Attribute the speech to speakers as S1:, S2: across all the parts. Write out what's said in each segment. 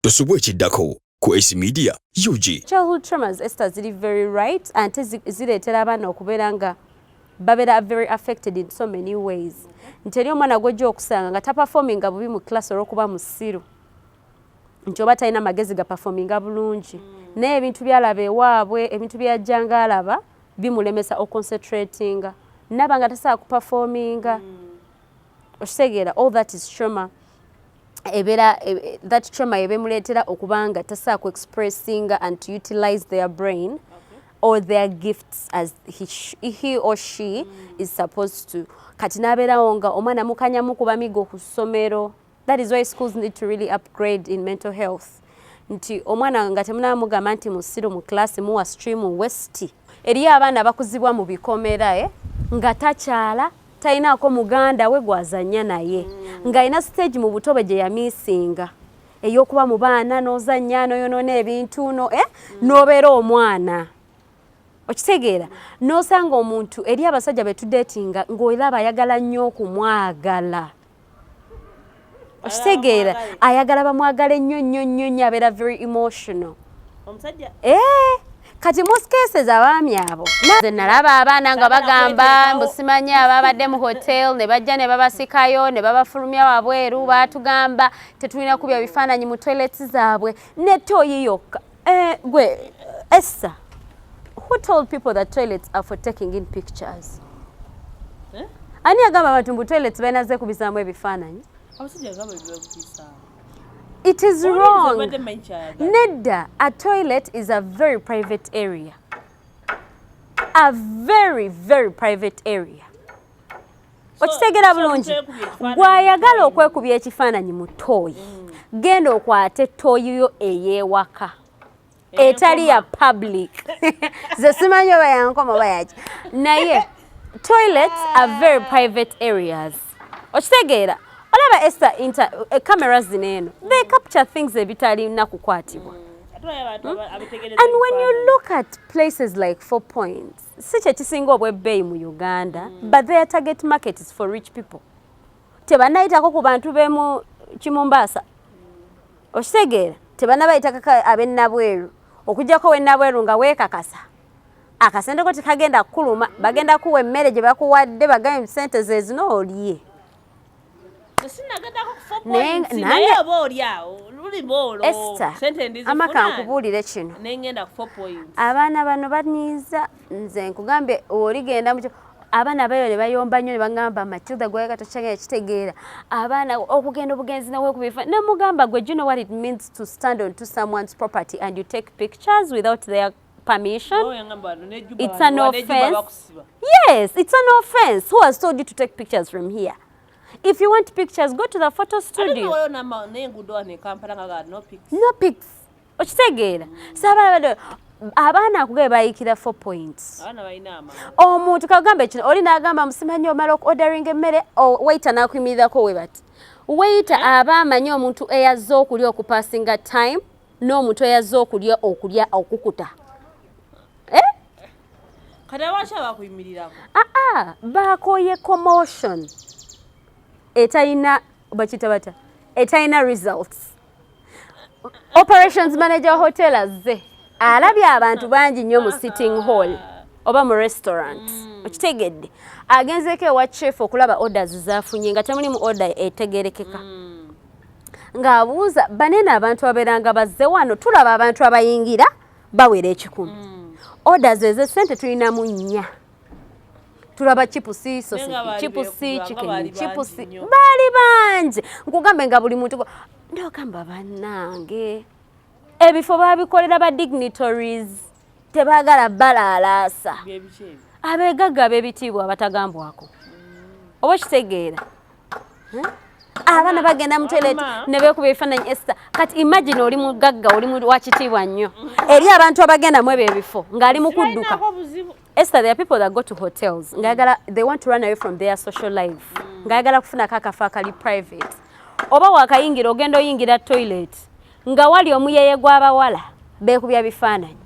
S1: Tosubwe chiddako ku AC Media UG.
S2: Childhood traumas, Esther, is very right, and zireetera abaana okubeera nga babeera very affected in so many ways. Nti eri omwana gw'ojja okusanga nga taperforminga bubi mu class olw'okuba musiru, nti oba talina magezi ga performinga bulungi, naye ebintu byalaba ewaabwe, ebintu byajjanga alaba bimulemesa oconcentratinga, naba nga tasobola kuperforminga. Okitegeera, all that is trauma. That trauma ebemuleetera okubanga tasobola ku expressing and to utilize their brain or their gifts as he or she is supposed to. Kati nabeerawo nga omwana mukanyamu kuba migo ku ssomero. That is why schools need to really upgrade in mental health. Nti omwana nga temunamugamba nti musiru mu class muwa stream west. Eriyo abaana bakuzibwa mu bikomera nga takyala talinaako muganda we gwazannya naye. Nga ina stage mu butobe gye yamisinga ey'okuba mu baana n'ozannya n'oyonoona ebintu n'obeera omwana. Okitegeera, n'osanga omuntu eri abasajja be tudeetinga ng'olaba ayagala nnyo okumwagala. Okitegeera, ayagala bamwagala ennyo nnyo nnyo, abeera very emotional. Omusajja? Kati most cases abaami abo nze nalaba abaana nga bagamba mbusimanyi ababadde mu hotel ne bajja ne babasikayo ne babafulumya wabweru baatugamba tetulina kubya bifaananyi mu toilets zaabwe ne toyi yokka. Gwe Esther, who told people that toilets are for taking in pictures? Ani agamba abantu mbu toilets balinaze kubisaamu ebifaananyi? It is wrong. Nedda, a toilet is a very private area. A very, very private area. Okitegeera bulungi. Gw'ayagala okwekubya ekifaananyi mu ttooyi, genda okwate ettooyi yo ey'ewaka. Etali ya public. Ze simanyi oba yankoma oba yaki. Naye, toilets are very private areas. Okitegeera? Olaba Esther, cameras zino they capture things ebitalina kukwatibwa. And when you look at places like 4 Points, si kye kisinga obwebbeeyi mu Uganda, but their target market is for rich people. Tebannayitako ku bantu b'emu Kimumbaasa. Okitegeera, tebannabayitako ab'ennabweru. Okuggyako w'ennabweru nga weekakasa. Akasente ko tekagenda kukuluma, bagenda kuwa emmere gye bakuwadde bagambe ssente ze zino olye. Esther, amaka nkubuulire kino. Abaana bano baniiza nze nkugambye oligenda mu abaana bayo ne bayomba nnyo ne bagamba Matilda gwega tokyagala ekitegeera. Abaana okugenda obugenzi nawe kubifa ne mugamba gwe, do you know what it means to stand onto someone's property and you take pictures without their permission? It's an offense. Yes, it's an offense. Who has told you to take pictures from here? If you want pictures, go to the photo studio. No pics. Okitegeera. Sabala abaana akugabe bayikira 4 Points. Omuntu kagamba kino oli n'agamba musimanyi omala ordering emmere waiter n'akuyimirirako we bati. Waiter aba amanyi omuntu eyazze okulya okupasinga time n'omuntu eyazze okulya okukuta.
S3: Kati abasha bakuyimirirako?
S2: Bakoye commotion. Etayina bachita etayina results. Operations manager hotel azze alabye abantu bangi nnyo mu sitting hall oba mu restaurant. Okitegedde agenzeko ewa chef okulaba orders zaafunye nga temuli mu order etegerekeka. Ng'abuuza banene abantu abeeranga bazze wano tulaba abantu abayingira bawera 1,000. Orders ez'essente tulinamu 4. Tulaba chipusi, sausage, chipusi, chicken, chipusi. Bali bangi. Nkugambe nga buli muntu ndogamba bannange. Ebifo babikolera ba dignitaries tebaagala balalaasa. Abegagga b'ebitiibwa abatagambwako. Oba kitegeera. Abaana bagenda mu toilet ne beekuba ebifaananyi Esther. Kati imagine oli mugagga oli mu wakitiibwa nnyo. Eri abantu abagenda mu ebyo ebifo ng'ali mu kudduka. Esther, there are people that go to hotels. They want to run away from their social life. Ngayagala kufuna kakafa akali private. Oba wakayingira ogenda oyingira toilet. Nga wali omuyeye gw'abawala beekubya bifaananyi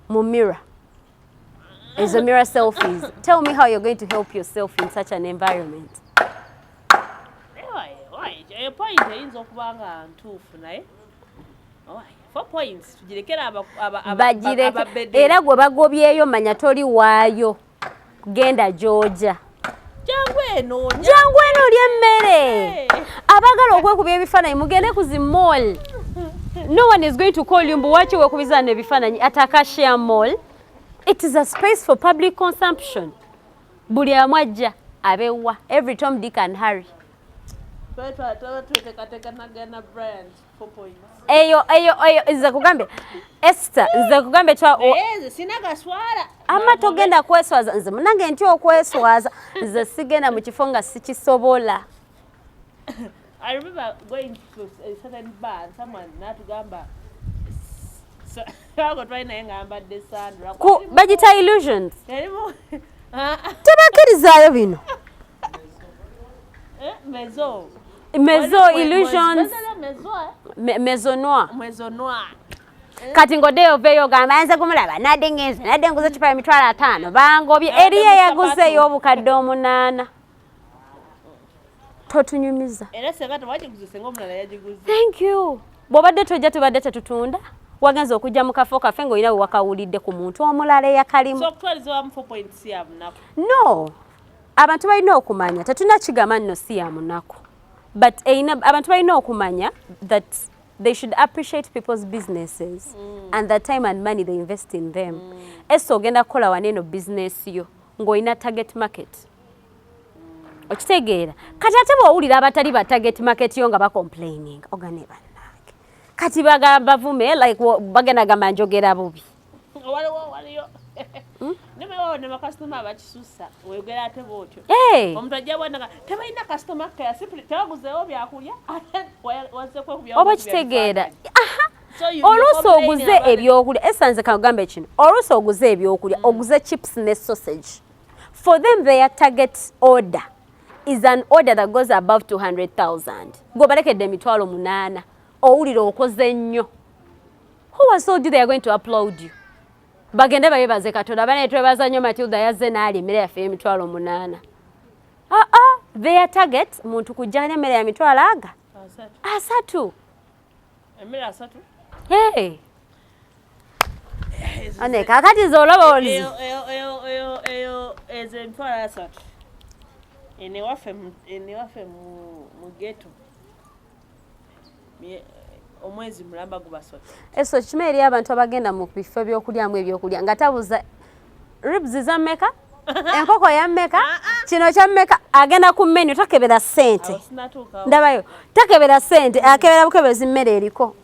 S2: mu mirror. As a mirror selfies. Tell me how you're going to help yourself in such an environment.
S3: e point eyinza okuba nga ntuufu naye 4 points tugirekera ababedde
S2: era gwe bagobyeyo manya toli waayo genda Georgia
S3: jangu eno
S2: olya emmere abagala okwekubya ebifaananyi mugende ku zi mall. No one is going to call you mbu waki wekubizana ebifaananyi at Acacia Mall. It is a space for public consumption. Buli amwajja abewa every Tom, Dick and Harry. Eyo nze kugambe Esther nze kugambe
S3: sina gaswala
S2: ama togenda kweswaza nze munange nti okweswaza nze sigenda mu kifo nga sikisobola.
S3: I remember going to a certain bar and someone natugamba
S2: bagita illusions tebakirizaayo bino mezo illusions
S3: mezonoir
S2: kati ngoddeyo oveeyo gamba nze kumulaba nadde nguze kipa emitwalo 5 bangobye eriye yaguzeeyo obukadde 8 totunyumiza
S3: era senga tewagiguze omulala yagiguze.
S2: Thank you. Bw'obadde tojja tubadde tetutunda wagenza okujja mu kafo kafe ng'olina we wakawulidde ku muntu omulala eyakalimu.
S3: So okutwalizawamu 4 points ya munaku.
S2: No. Abantu balina okumanya tetuna kigamba nno si ya munaku. But abantu balina okumanya that they should appreciate people's businesses and the time and money they invest in them. Eso ogenda kukola waneeno business yo ng'olina target market. Okitegeera kati ate bw'owulira abatali ba target market yo nga bacomplaining ogane bannange kati bagamba vume like bagenda gamba njogera bubi
S3: waliyo nemewawo ne bakasitoma abakisusa oyogera ate bwotyo omuntu ajja bwanaga tebalina kasitoma kaya simply tebaguzeewo byakulya
S2: oba kitegeera oluusi oguze ebyokulya esanze kagambe kino oluusi oguze ebyokulya oguze chips ne sausage for them their target order is an order that goes above 200,000. Go balekedde emitwalo 8 owulira okoze nnyo. Who has told you they are going to applaud you? Bagende bayebaze Katonda bane twebaza nnyo Matilda yazze naali emmere yaffe emitwalo 8. Their target muntu kujjanya emmere ya mitwalo aga 3.
S3: emmere 3
S2: ane kakati zolaba oli
S3: eyo eze emitwalo 3 ene waffe mu ghetto omwezi mulamba gubasota
S2: eso kimeri abantu abagenda mu bifo byokulyamu ebyokulya nga tabuza ribs za mmeka enkoko ya mmeka kino kya mmeka agenda ku menu takebera ssente ndabayo takebera ssente akebera bukebezi mmere eriko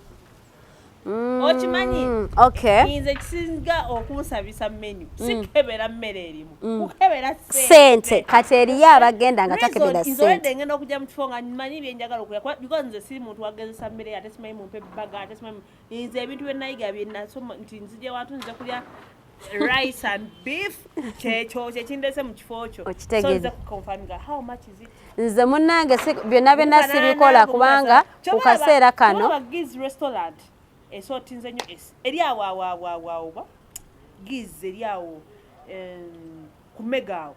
S3: okimanyi
S2: okay
S3: nze kisinga okunsabisa menu sikebera mmere erimu kukebera
S2: ssente kati eriyo abagenda nga takebera ssente
S3: ngenda okujja mu kifo nga mmanyi byenjagala okulya because nze si muntu wagezesa mmere ate simanyi mumpe baga ate simanyi nze ebintu byenayiga byenasoma nti nzije watu nze kulya rice and beef kyekyo kyekindese mu kifo kyo so nze kukonfaminga how much is it
S2: nze munnange byonna byonna sibikola kubanga ku kaseera kano
S3: restaurant eso tinze nyo eri awo giz eri awo kumega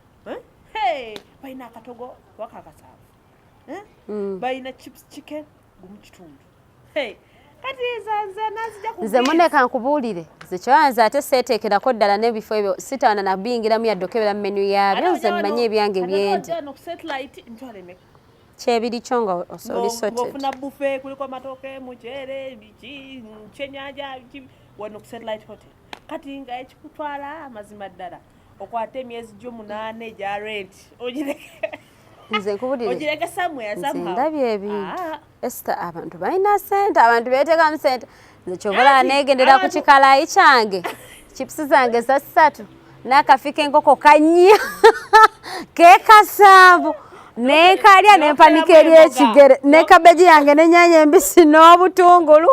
S3: bayina akatogo wakakasaavu bayina chips chicken gumukitundu kati
S2: nze muneka nkubuulire nze kyoyanze ate seeteekerako ddala n'ebifo ebyo sitawana nabiyingiramu yaddokebera mu menu yaabyo nze mmanyi ebyange byendi kyebiri kyo nga oli
S3: sorted buffet kuliko amatoke mucere biki kyenyanja wano ku satellite hotel kati nga ekikutwala amazima ddala okwata emyezi gyo 8 egya rent
S2: nze nkubulire
S3: ogireke somewhere somehow
S2: ndabye ebintu Esther abantu balina ssente abantu beeteekamu ssente nze kyobola neegendera ku kikalayi kyange chips zange za 3 n'akafi k'enkoko kannya keekasaavu nekalya nempanika eri ekigere ne kabeji yange n'ennyanya embisi n'obutungulu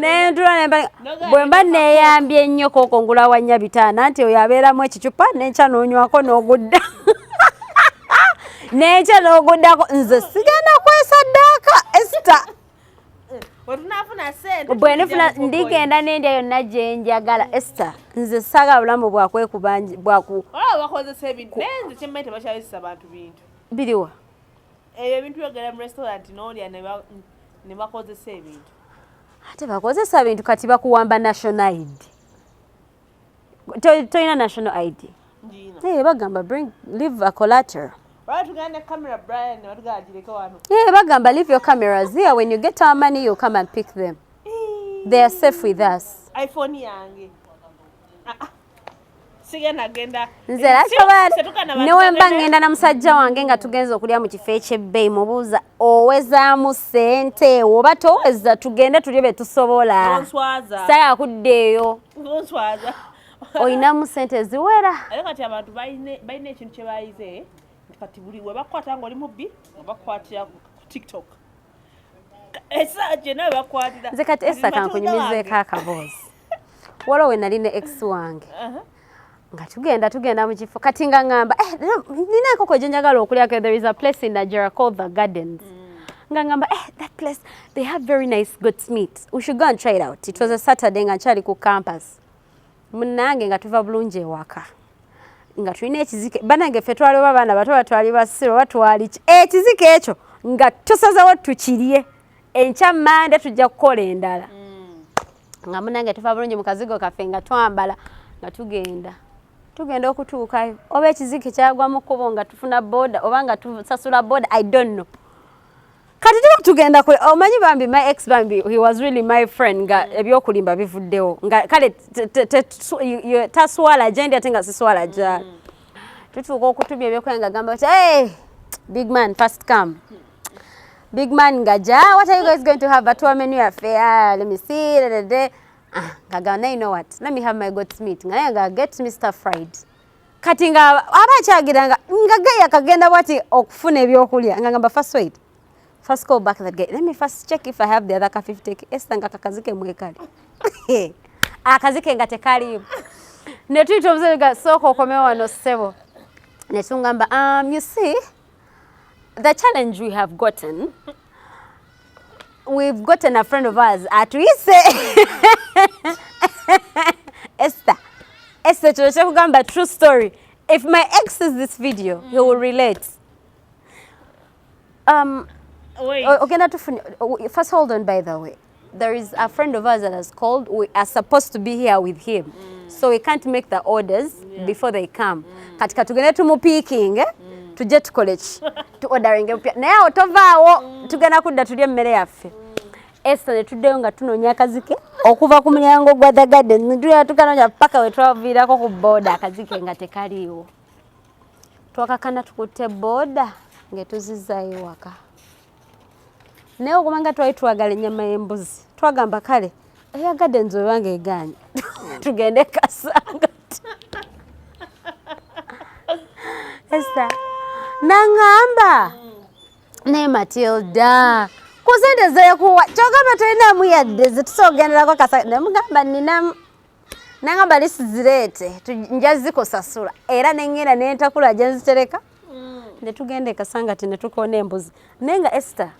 S2: nentula nempanika bwe mba neeyambye ennyo kooko ngulawa 4 nti oyo abeeramu ekicupa n'enkya n'onywako n'ogudda n'enkya n'oguddako nze sigenda kwesaddaaka Esther bwe nifuna ndigenda n'endya yonna gye njagala Esther nze saagala bulamu bwakwekubanja
S3: wakozesa ebintu nenze kyemmaite bakyayisa abantu bintu
S2: biriwa
S3: ebintu byogera mu restaurant n'olya ne bakozesa ebintu
S2: ate bakozesa bintu kati bakuwamba national ID toyina national ID bagamba leave a collateral bagamba leave your cameras here when you get our money you come and pick them they are safe with us
S3: iPhone yange sigena genda
S2: nze newe mba ngenda na musajja wange nga tugenza okulya mu kifo ekyebbeeyi mubuuza owezaamu ssente oba toweza tugende tulye be tusobola saya akuddeeyo olinamu ssente ziwera
S3: kati abantu balina ekintu kye bayize kati buli we bakwata nga oli mubbi bakwatira ku TikTok esaje nawe bakwatira
S2: nze kati esa kankunyumizeeko akaboozi waliwo we nali ne ex wange nga tugenda mu kifo kati nga ngamba nina enkoko gye njagala okulyako there is a place in Nigeria called the Gardens nga ngamba that place they have very nice goat's meat we should go and try it out it was a Saturday nga nkyali ku campus munnange nga tuva bulungi ewaka nga tulina ekizike banange ffe twali oba baana bato batwali basiro oba twali ekizike ekyo nga tusazawo tukirye enkya Mande tujja kukola endala nga munnange tuva bulungi mu kazigo kaffe nga twambala nga tugenda okutuukayo oba ekizike kyagwa mu kkubo nga tufuna boda oba nga tusasula boda I don't know kati tugenda kule omanyi bambi my ex bambi he was really my friend nga ebyokulimba bivuddewo nga kale taswala gyendi ate nga siswala gyali tutuuka okutubya ebyokulenga gamba hey big man first come big man nga what are you guys going to have at our menu affair let me see Gagana, you know what? Let me have my goat's meat. Nga get me stir fried. Kati nga abachagiranga ngagaya kagenda bwati okufuna ebyokulya. Ngamba first wait. First go back the gate. Let me first check if I have the other ka 50. Estanga kakazike mwekali. Akazike ngatekali. Ne twito mzega soko komewa no sebo. Ne tungamba you see the challenge we have gotten we've gotten a friend of ours at we say Esther Chokugamba true story. If my ex sees this video, he will relate.
S3: Wait.
S2: Okay, first hold on by the way. There is a friend of ours that has called. We are supposed to be here with him. So we can't make the orders before they come. Katika tugenda tumupiking tujje tukole tu ordering empya. Naye otovaawo tugenda kudda tulye mmere yaffe. Esther ne tuddeyo nga tunoonya akazike okuva ku mulyango gwa the garden tukanoonya paka we twaviirako ku boda akazike nga tekaliiwo twakakana tukutte boda ngetuzizaayo waka naye okubanga twali twagala ennyama y'embuzi twagamba kale eya gardens webanga egaanye tugende kasangati Esther nangamba ne Matilda kusende zekuwa chogamba toina muyadde zitusogenderako kasa namugamba nina nangamba lisizirete njaziko sasula era nengera nentakula jazitereka ne tugende kasangati ne tukone embuzi nenga Esther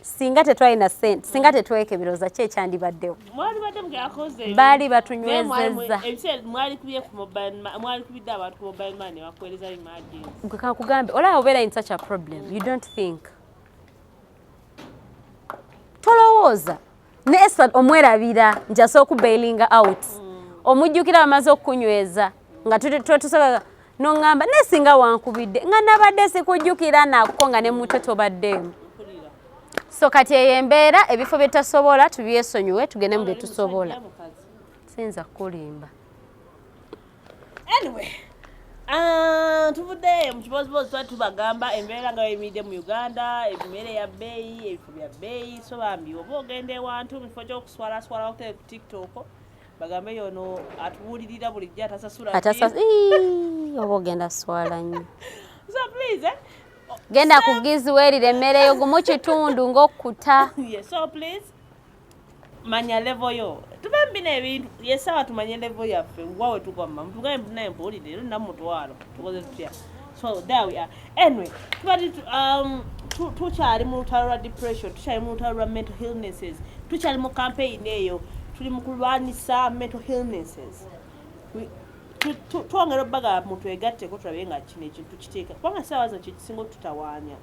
S2: singa tetwalina sente singa tetweke biroza kye kyandibaddewo
S3: mwali badde mgakoze
S2: bali batunywezeza
S3: ebise mwali kubiye ku mobile mwali kubidde abantu ku mobile money bakueleza imagine
S2: kugambe ola obera in such a problem you don't think tolowooza ne Esther omwerabira njasa okubailinga out omujjukira amaze okunyweza nga tusobola nongamba nesinga wankubidde nga nabadde sikujjukira nako nga ne muto tobaddemu so kati eyembeera ebifo betasobola tubyesonyiwe tugende mu bye tusobola sinza kulimba
S3: anyway tuvudde mu kibozibozi twali tubagamba embeera nga yemidde mu Uganda emmere ya bbeeyi ebifo bya bbeeyi so bambi oba ogenda ewantu mu kifo ky'okuswalaswala okutele ku TikTok bagambe yono atuwulirira bulijjo atasasula
S2: oba ogenda swala nnyo
S3: so please
S2: genda kugiziweerira emmere yo gumu kitundu ng'okkuta
S3: yes so please manya level yo tubembina ebintu yesawa tumanye level yaffe wawe tukoma mtugambe naye mpulire ero namutwalo tukoze tutya so there we are anyway tubati tukyali mu lutalo lwa depression tukyali mu lutalo lwa mental illnesses tukyali mu campaign eyo tuli mu kulwanisa mental illnesses twongera obbaga muntu egatteko tulabe nga kino ekintu kiteeka kubanga saawa zino kyekisinga otutawaanya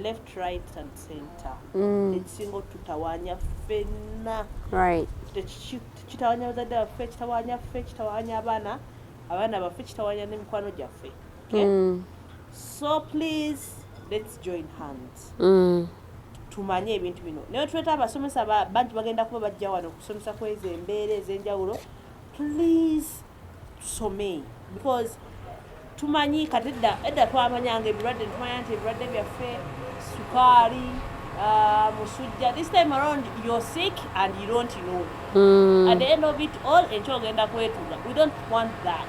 S3: left right and center ekisinga otutawaanya ffenna kitawaanya bazadde baffe kitawaanya ffe kitawaanya abaana baffe kitawaanya n'emikwano gyaffe so please let's join hands tumanye ebintu bino naye tuleta abasomesa bantu bagenda kuba bajja wano okusomesa kwezo embeera ez'enjawulo please tusome because tumanyi kati edda twamanyanga ebirwadde tumanya nti ebirwadde byaffe sukaali musujja this time around you're sick and you don't know at the end of it all ekyogenda kwetuga we don't want that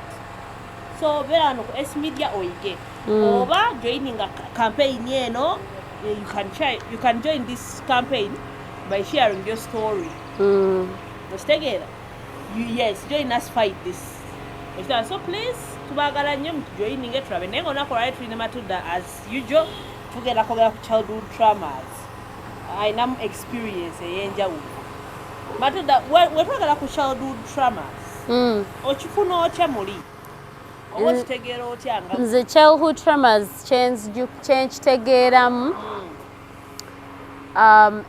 S3: so beera wano ku S media oyige oba joining a campaign eno you can join this campaign by sharing your story together yes join us fight this so please tubagala nnyo mutujoininge tulabe naye ngaonaku olwali tulina Matilda as usual tugenda kwogera ku childhood traumas ayinamu experience ey'enjawulo Matilda wetwagala ku childhood traumas okifuna otya muli oba okitegeera otya nga
S2: nze childhood traumas kyenkitegeeramu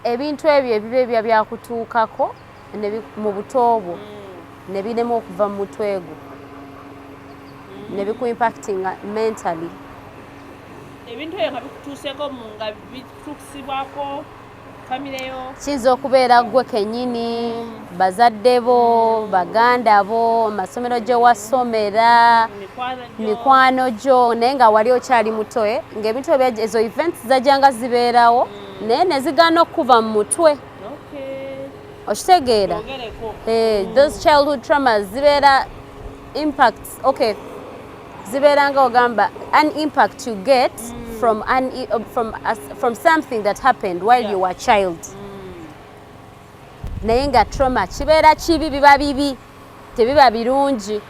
S2: ebintu ebyo ebiba ebya byakutuukako mu buto bwo ne birema okuva mu mutwe gwo ne bikuimpactinga mentally
S3: ebintu ebyo nga bikutuuseko nga bituusibwako famireyo
S2: kiyinza okubeera gwe kennyini bazadde bo baganda bo amasomero gye wasomera mikwano gyo naye nga wali okyali mutoye ng'ebintu ezo events zajjanga zibeerawo naye ne zigaana okuva mu mutwe okitegeera those childhood traumas zibeera impacts okay zibeera nga ogamba an impact you get from something that happened while you were a child naye nga trauma kibeera kibi biba bibi tebiba birungi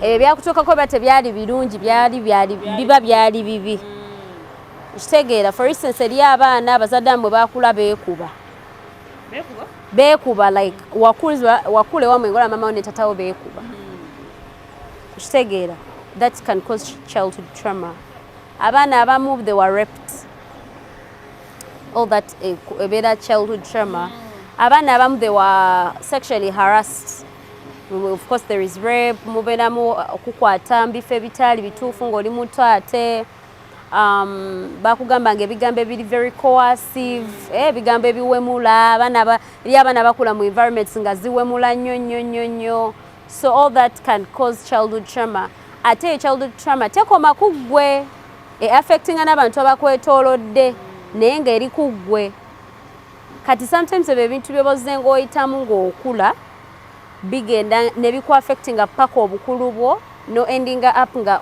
S2: ebyo byakutuukako biba tebyali birungi biba byali bibi okitegeera for instance eri abaana abazadde bamwe bakula beekuba like wakule wamwe ngola mama ne tatawo beekuba okitegeera that can cause childhood trauma abaana abamu they were raped all that ebeera childhood trauma abaana abamu they were sexually harassed of course there is rape mubeeramu okukwata mbifo ebitaali bituufu ng'oli muto ate bakugamba ng'ebigambo ebiri very coercive ebigambo ebiwemula eri abaana bakula mu environments nga ziwemula nnyo so all that can cause childhood trauma ate childhood trauma tekoma ku ggwe affectinga n'abantu abakwetoolodde naye ng'eri ku ggwe kati sometimes ebyo ebintu by'oboze ng'oyitamu ng'okula bigenda ne bikuaffectinga paka obukulu bwo no endinga up nga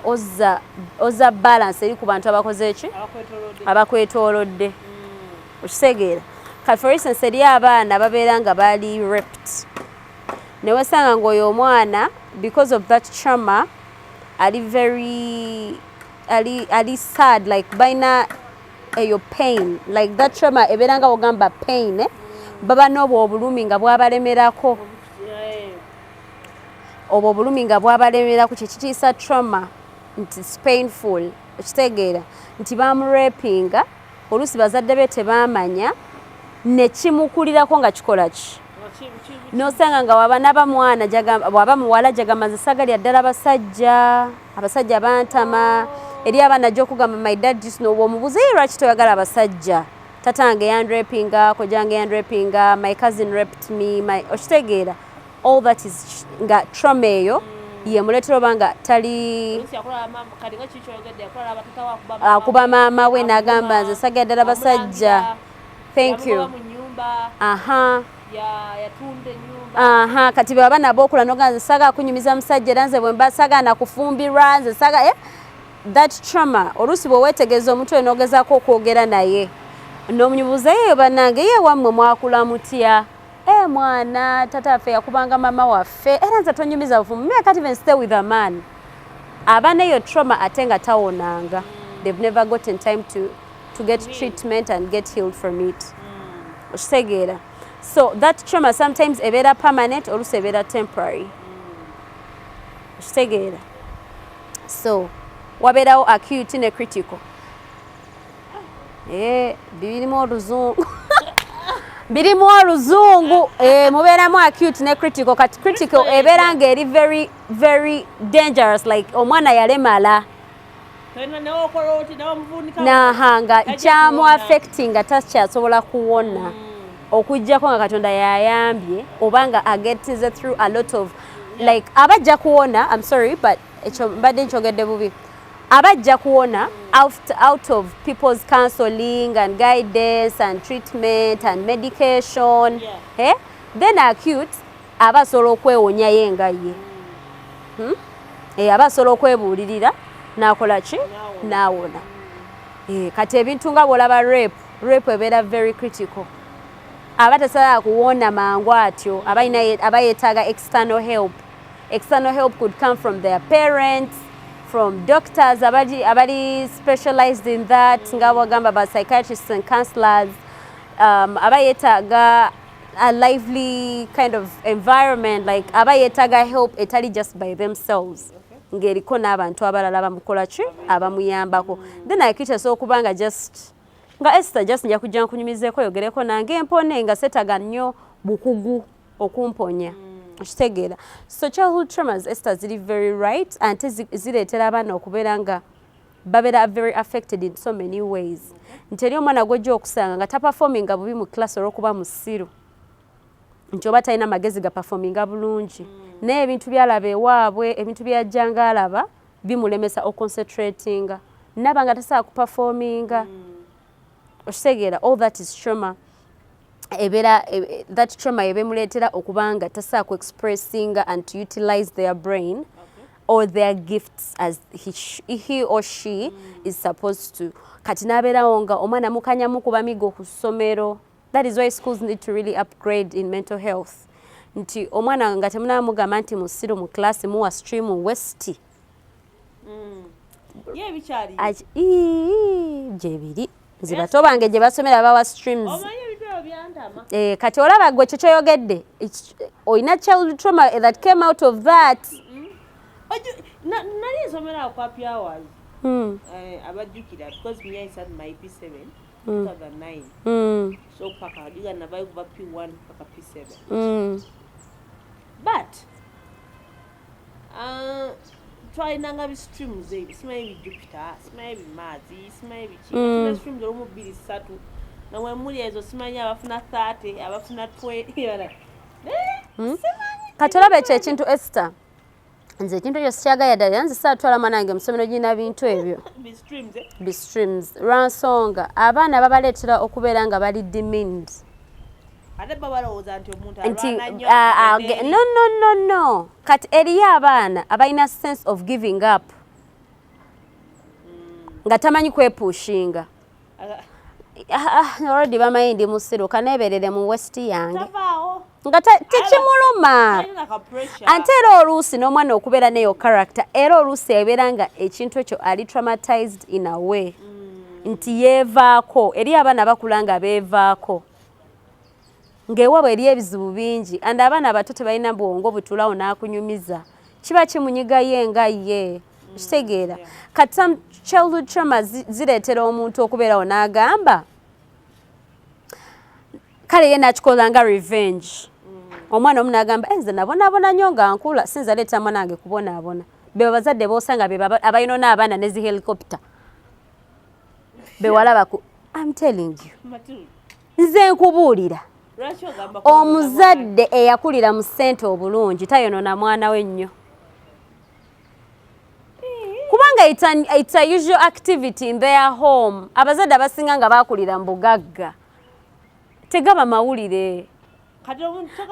S2: oza balance eri ku bantu abakoze eki abakwetoolodde okitegeera kati for instance eri abaana babeera nga baali raped ne wesanga ng'oyo omwana because of that trauma ali sad like baina eyo pain like that trauma ebeera nga ogamba pain baba n'obwo obulumi nga bwabalemerako obwo obulumi nga bwabalemerako kyekitiisa trauma nti it's painful okitegeera nti bamurapinga oluusi bazadde be tebaamanya ne kimukulirako nga kikola ki nosanga nga waba n'abamwana waba muwala jagamba nze sagalya ddala abasajja bantama eri abaana gy'okugamba my dad used to know omubuuza ye lwaki toyagala abasajja tatange yandrapinga kojange yandrapinga my cousin raped me okitegeera all that is nga trauma eyo yemuleetera oba nga tali akuba maama we n'agamba nze sagalya ddala abasajja thank you kati baba nabokula noga nze saga kunyumiza musajja era nze bwe saga nakufumbirwa nze saga that trauma oluusi bwe weetegereza omuntu enogezaako okwogera naye n'omunyubuza ye bannange ye wammwe mwakula mutya mwana tata waffe yakubanga mama waffe era nze tonyumiza bufumu me can't even stay with a man abaana eyo trauma ate nga tawonanga they've never gotten time to get treatment and get healed from it okitegeera so that trauma sometimes ebeera permanent oluusi ebeera temporary okitegeera So wabeerawo acute ne critical. Birimu oluzungu. Birimu oluzungu. Mubeeramu acute ne critical. Kati critical ebeera ng'eri very very dangerous, like omwana yalemala. Nahanga kyamu affecting nga takyasobola kuwona. Okujjako nga Katonda yayambye obanga agettinze through a lot of like abajja kuwona, I'm sorry but ekyo mbadde nkyogedde bubi. Abajja kuwona out of people's counseling and guidance and treatment and medication. Then acute aba asobola okwewonya ye nga ye. Aba asobola okwebuulirira n'akola ki? N'awona. Kati ebintu nga bw'olaba rape ebeera very critical. Aba tasobola kuwona mangu atyo, aba yeetaaga external help. External help could come from their parents, from doctors abali specialized in that, nga wagamba ba psychiatrists and counselors. Aba yeetaaga a lively kind of environment, like aba yeetaaga help etali just by themselves. Ng'eriko n'abantu abalala bamukola ki? Abamuyambako. Then akiteesobola okuba nga just nga Esther just nja kujja nkunyumizeeko yogereko nange empone nga setaga nnyo bukugu okumponya. Okitegeera. So childhood traumas, Esther, ziri very right, ate zireetera abaana okubeera nga babeera very affected in so many ways. Nti eri omwana gw'ojja okusanga nga taperforminga bubi mu class olw'okuba musiru. Nti oba talina magezi ga performinga bulungi. Naye ebintu byalaba ewaabwe, ebintu byajjanga alaba bimulemesa oconcentratinga. Naba nga tasobola kuperforminga. Okitegeera, all that is trauma. That trauma ebemuleetera okubanga tasobola ku expressing and to utilize their brain or their gifts as he or she is supposed to. Kati n'abeerawo nga omwana mukanyamu kuba migo ku ssomero. That is why schools need to really upgrade in mental health. Nti omwana nga temunamugamba nti musiru mu class muwa stream west. Gyebiri. Nzibato bange gye basomera bawa streams. Kati olaba gwe kyo kyoyogedde. Olina child trauma that came out of that.
S3: Nali nsomera kwa Piawaz. Abajjukira because me I started my P7 2009. So paka diga na vibe va P1 paka P7. But twalina bi streams simanyi bi Jupiter, simanyi bi Mars, simanyi bi Chi. Streams olumu 2-3 na mwemuli ezo simanyi abafuna 30 abafuna 20.
S2: Kati olaba ekyo ekintu Esther, nze ekintu ekyo sikyagala ddala, nze saatwala manange musomero gina bintu ebyo bistreams lwansonga abaana babaleetera okubeera nga bali demeaned.
S3: Ate babalowooza nti omuntu
S2: alwana nnyo. No. Kati eriyo abaana abalina sense of giving up nga tamanyi kwepushinga. Already bamanyi ndi musiru kaneeberere mu west yange nga tekimuluma. Ate era oluusi n'omwana okubeera neyo character era oluusi ebeera nga ekintu ekyo ali traumatized in a way nti yeevaako. Eri abaana bakula nga beevaako ng'ewaabwe eri ebizibu bingi and abaana abato tebalina bwongo butulawo n'akunyumiza kiba kimunyiga ye nga ye. Kitegeera. Kati some childhood trauma zireetera omuntu okubeerawo n'agamba kale ye nakikola nga revenge. Omwana omu n'agamba nze nabonaabona nnyo nga nkula sinza leeta mwanange kubonaabona. Be bazadde boosanga be abalina n'abaana ne zi helicopter bewalaba ku. I'm telling you, nze nkubuulira omuzadde eyakulira mu ssente obulungi tayonoona mwana we nnyo. Kubanga it's a usual activity in their home. Abazadde abasinga nga bakulira mu bugagga tegaba mawulire.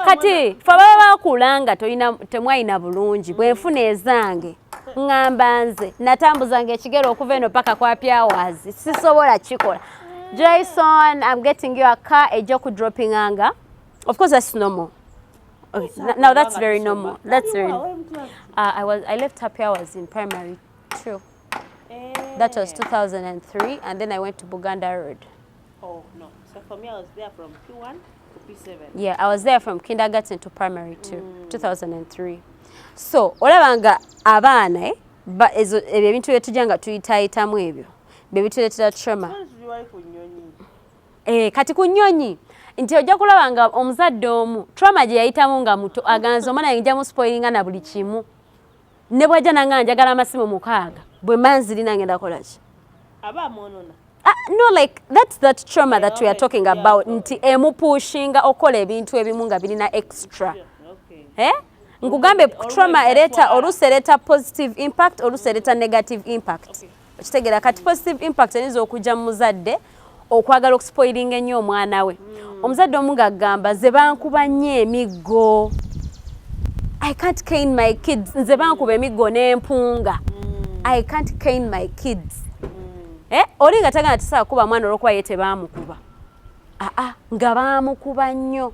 S2: Kati fe baba bakula nga temwalina bulungi. Bwenfuna ezange ngamba nze natambuzanga ekigero okuva eno paka kwa Piawazi sisobola kikola. Jason, I'm getting you a car, a joke dropping anger. Of course, that's normal. Okay, now that's very normal. That's very. I left Happy Hours in primary 2. That was 2003, and then I went to Buganda Road.
S3: Oh no! So for me, I was there from P1 to P7.
S2: Yeah, I was there from kindergarten to primary 2, 2003. So olabanga abaana ebyo ebintu byetujja nga tuyitaayitamu ebyo bebituleetera trauma. Kati ku nnyonyi nti ojja kulaba nga omuzadde omu trauma gye yayitamu nga muto aganza omwana yinja mu spoilinga na buli kimu ne bw'ajja nanga njagala amasimu 6 bwe manzirina ngenda kolaki no, like that's that trauma that we are talking about. Nti emupushinga okola ebintu ebimu nga birina extra. Nkugambe trauma oluusi ereeta positive impact, oluusi ereeta negative impact. Okitegera kati positive impact eniza okujja mu muzadde okwagala okuspoilinga ennyo omwana we. Omuzadde omu ng'agamba nze bankuba nnyo emiggo. I can't cane my kids. Nze bankuba emiggo n'empunga. I can't cane my kids. Oli nga tagana tisaa kuba mwana olw'okuba ye tebaamukuba. Nga baamukuba nnyo.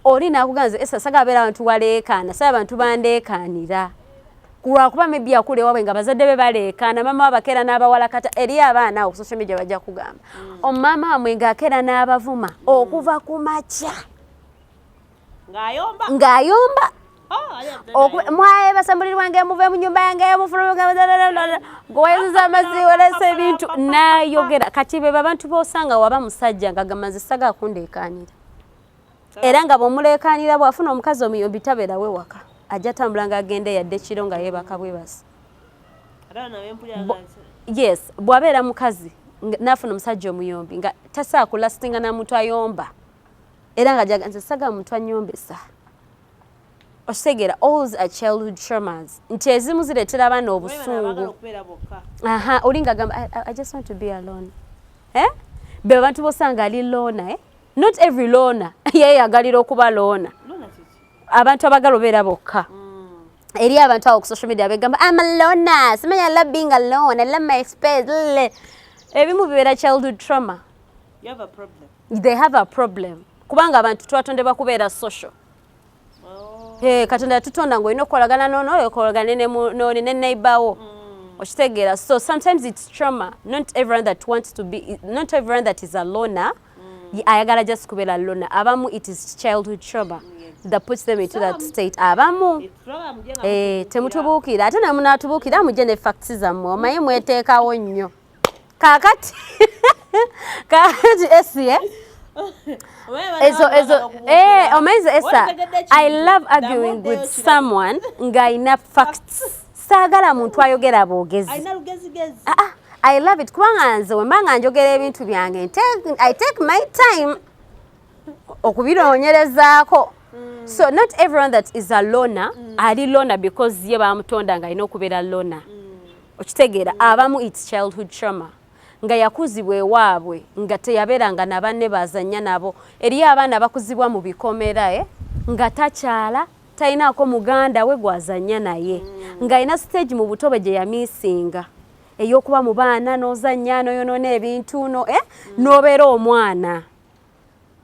S2: Oli n'akuganza essa sagabeera abantu waleekaana, saba abantu bandeekaanira. Kulwakuba maybe akule wawe nga bazadde be baleekaana, mama wabakeera n'abawalakata eri abaana awo ku social media bajja kugamba. Omumama wamwe ng'akeera n'abavuma okuva ku makya. Ng'ayomba. Mwaye basambulirwa ng'emuve mu nnyumba yange y'omufulumya ng'oweereza amazzi olesa ebintu n'ayogera. Kati be abantu b'osanga waba musajja ng'agamba nze saga kundeekaanira. Era nga bw'omuleekaanira bw'afuna omukazi omuyombi tabeera we waka. Ajja tambula ng'agende yadde kiro nga yeebaka bwebasi. Yes, bw'abeera mukazi n'afuna omusajja omuyombi nga tasaa kulastinga na muntu ayomba. Era nga nze saga muntu anyombesa. Okitegera, all are childhood traumas. Nti ezimu zireetera abaana obusungu. Oli ng'agamba I just want to be alone. Be abantu b'osanga ali loner. Not every loner yeeyagalira okuba loner. Abantu abagala obeera bokka. Eri abantu awo ku social media begamba I'm a loner. Simanya I love being alone. I love my space. Ebimu bibeera childhood trauma.
S3: You have a problem.
S2: They have a problem. Kubanga abantu twatondebwa kubeera social. Katonda tutonda ng'olina okukolagana n'ono okolagane ne neighbor wo. Okitegeera. So sometimes it's trauma. Not everyone that is a loner ayagala just kubeera loner. Abamu it is childhood trauma that puts them into that state. Abamu temutubuukira ate namwe n'atubuukira mujje ne facts zammwe omaye mweteekawo nnyo. Kaakati Essie I love arguing with someone ng'ayina facts. Saagala muntu ayogera boogezi. I love it. Kubanga nze we mbanga njogera ebintu byange I take my time okubironyerezaako. So not everyone that is a loner ali loner because ye bamutonda ng'alina okubeera loner. Okitegeera abamu it's childhood trauma. Nga yakuzibwa ewaabwe nga teyabeeranga na banne bazannya nabo. Eriyo abaana bakuzibwa mu bikomera nga takyala talinaako muganda we gwazannya naye. Ng'alina stage mu buto bwe gye yamiisinga ey'okuba mu baana n'ozannya n'oyonoona ebintu n'obeera omwana.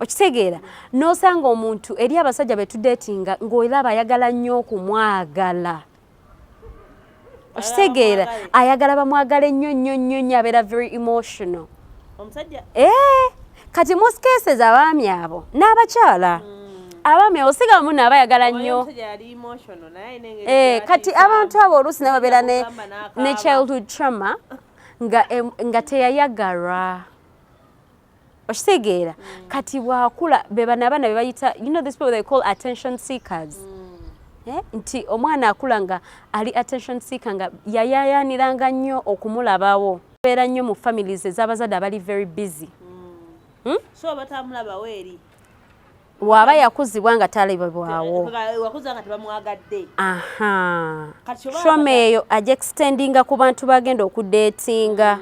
S2: Okitegeera n'osanga omuntu eri abasajja be tudeetinga ng'olaba ayagala nnyo okumwagala. Okitegeera ayagala bamwagala ennyo abeera very emotional. Kati most cases abaami abo n'abakyala abaami osiga mu n'abayagala nnyo. Kati abantu abo oluusi nabo babeera ne childhood trauma nga teyayagalwa. Okitegeera kati bw'akula be bano abaana be bayita these people they call attention seekers. Nti omwana akula nga ali attention seeker nga yayayaniranga nnyo okumulabawo. Beera nnyo mu families ez'abazadde abali very busy.
S3: So batamulaba weeri.
S2: Waba yakuzibwa nga talibwawo.
S3: Wakuza nga tebamwagadde.
S2: Trauma eyo ajja extendinga ku bantu bagenda okudeetinga.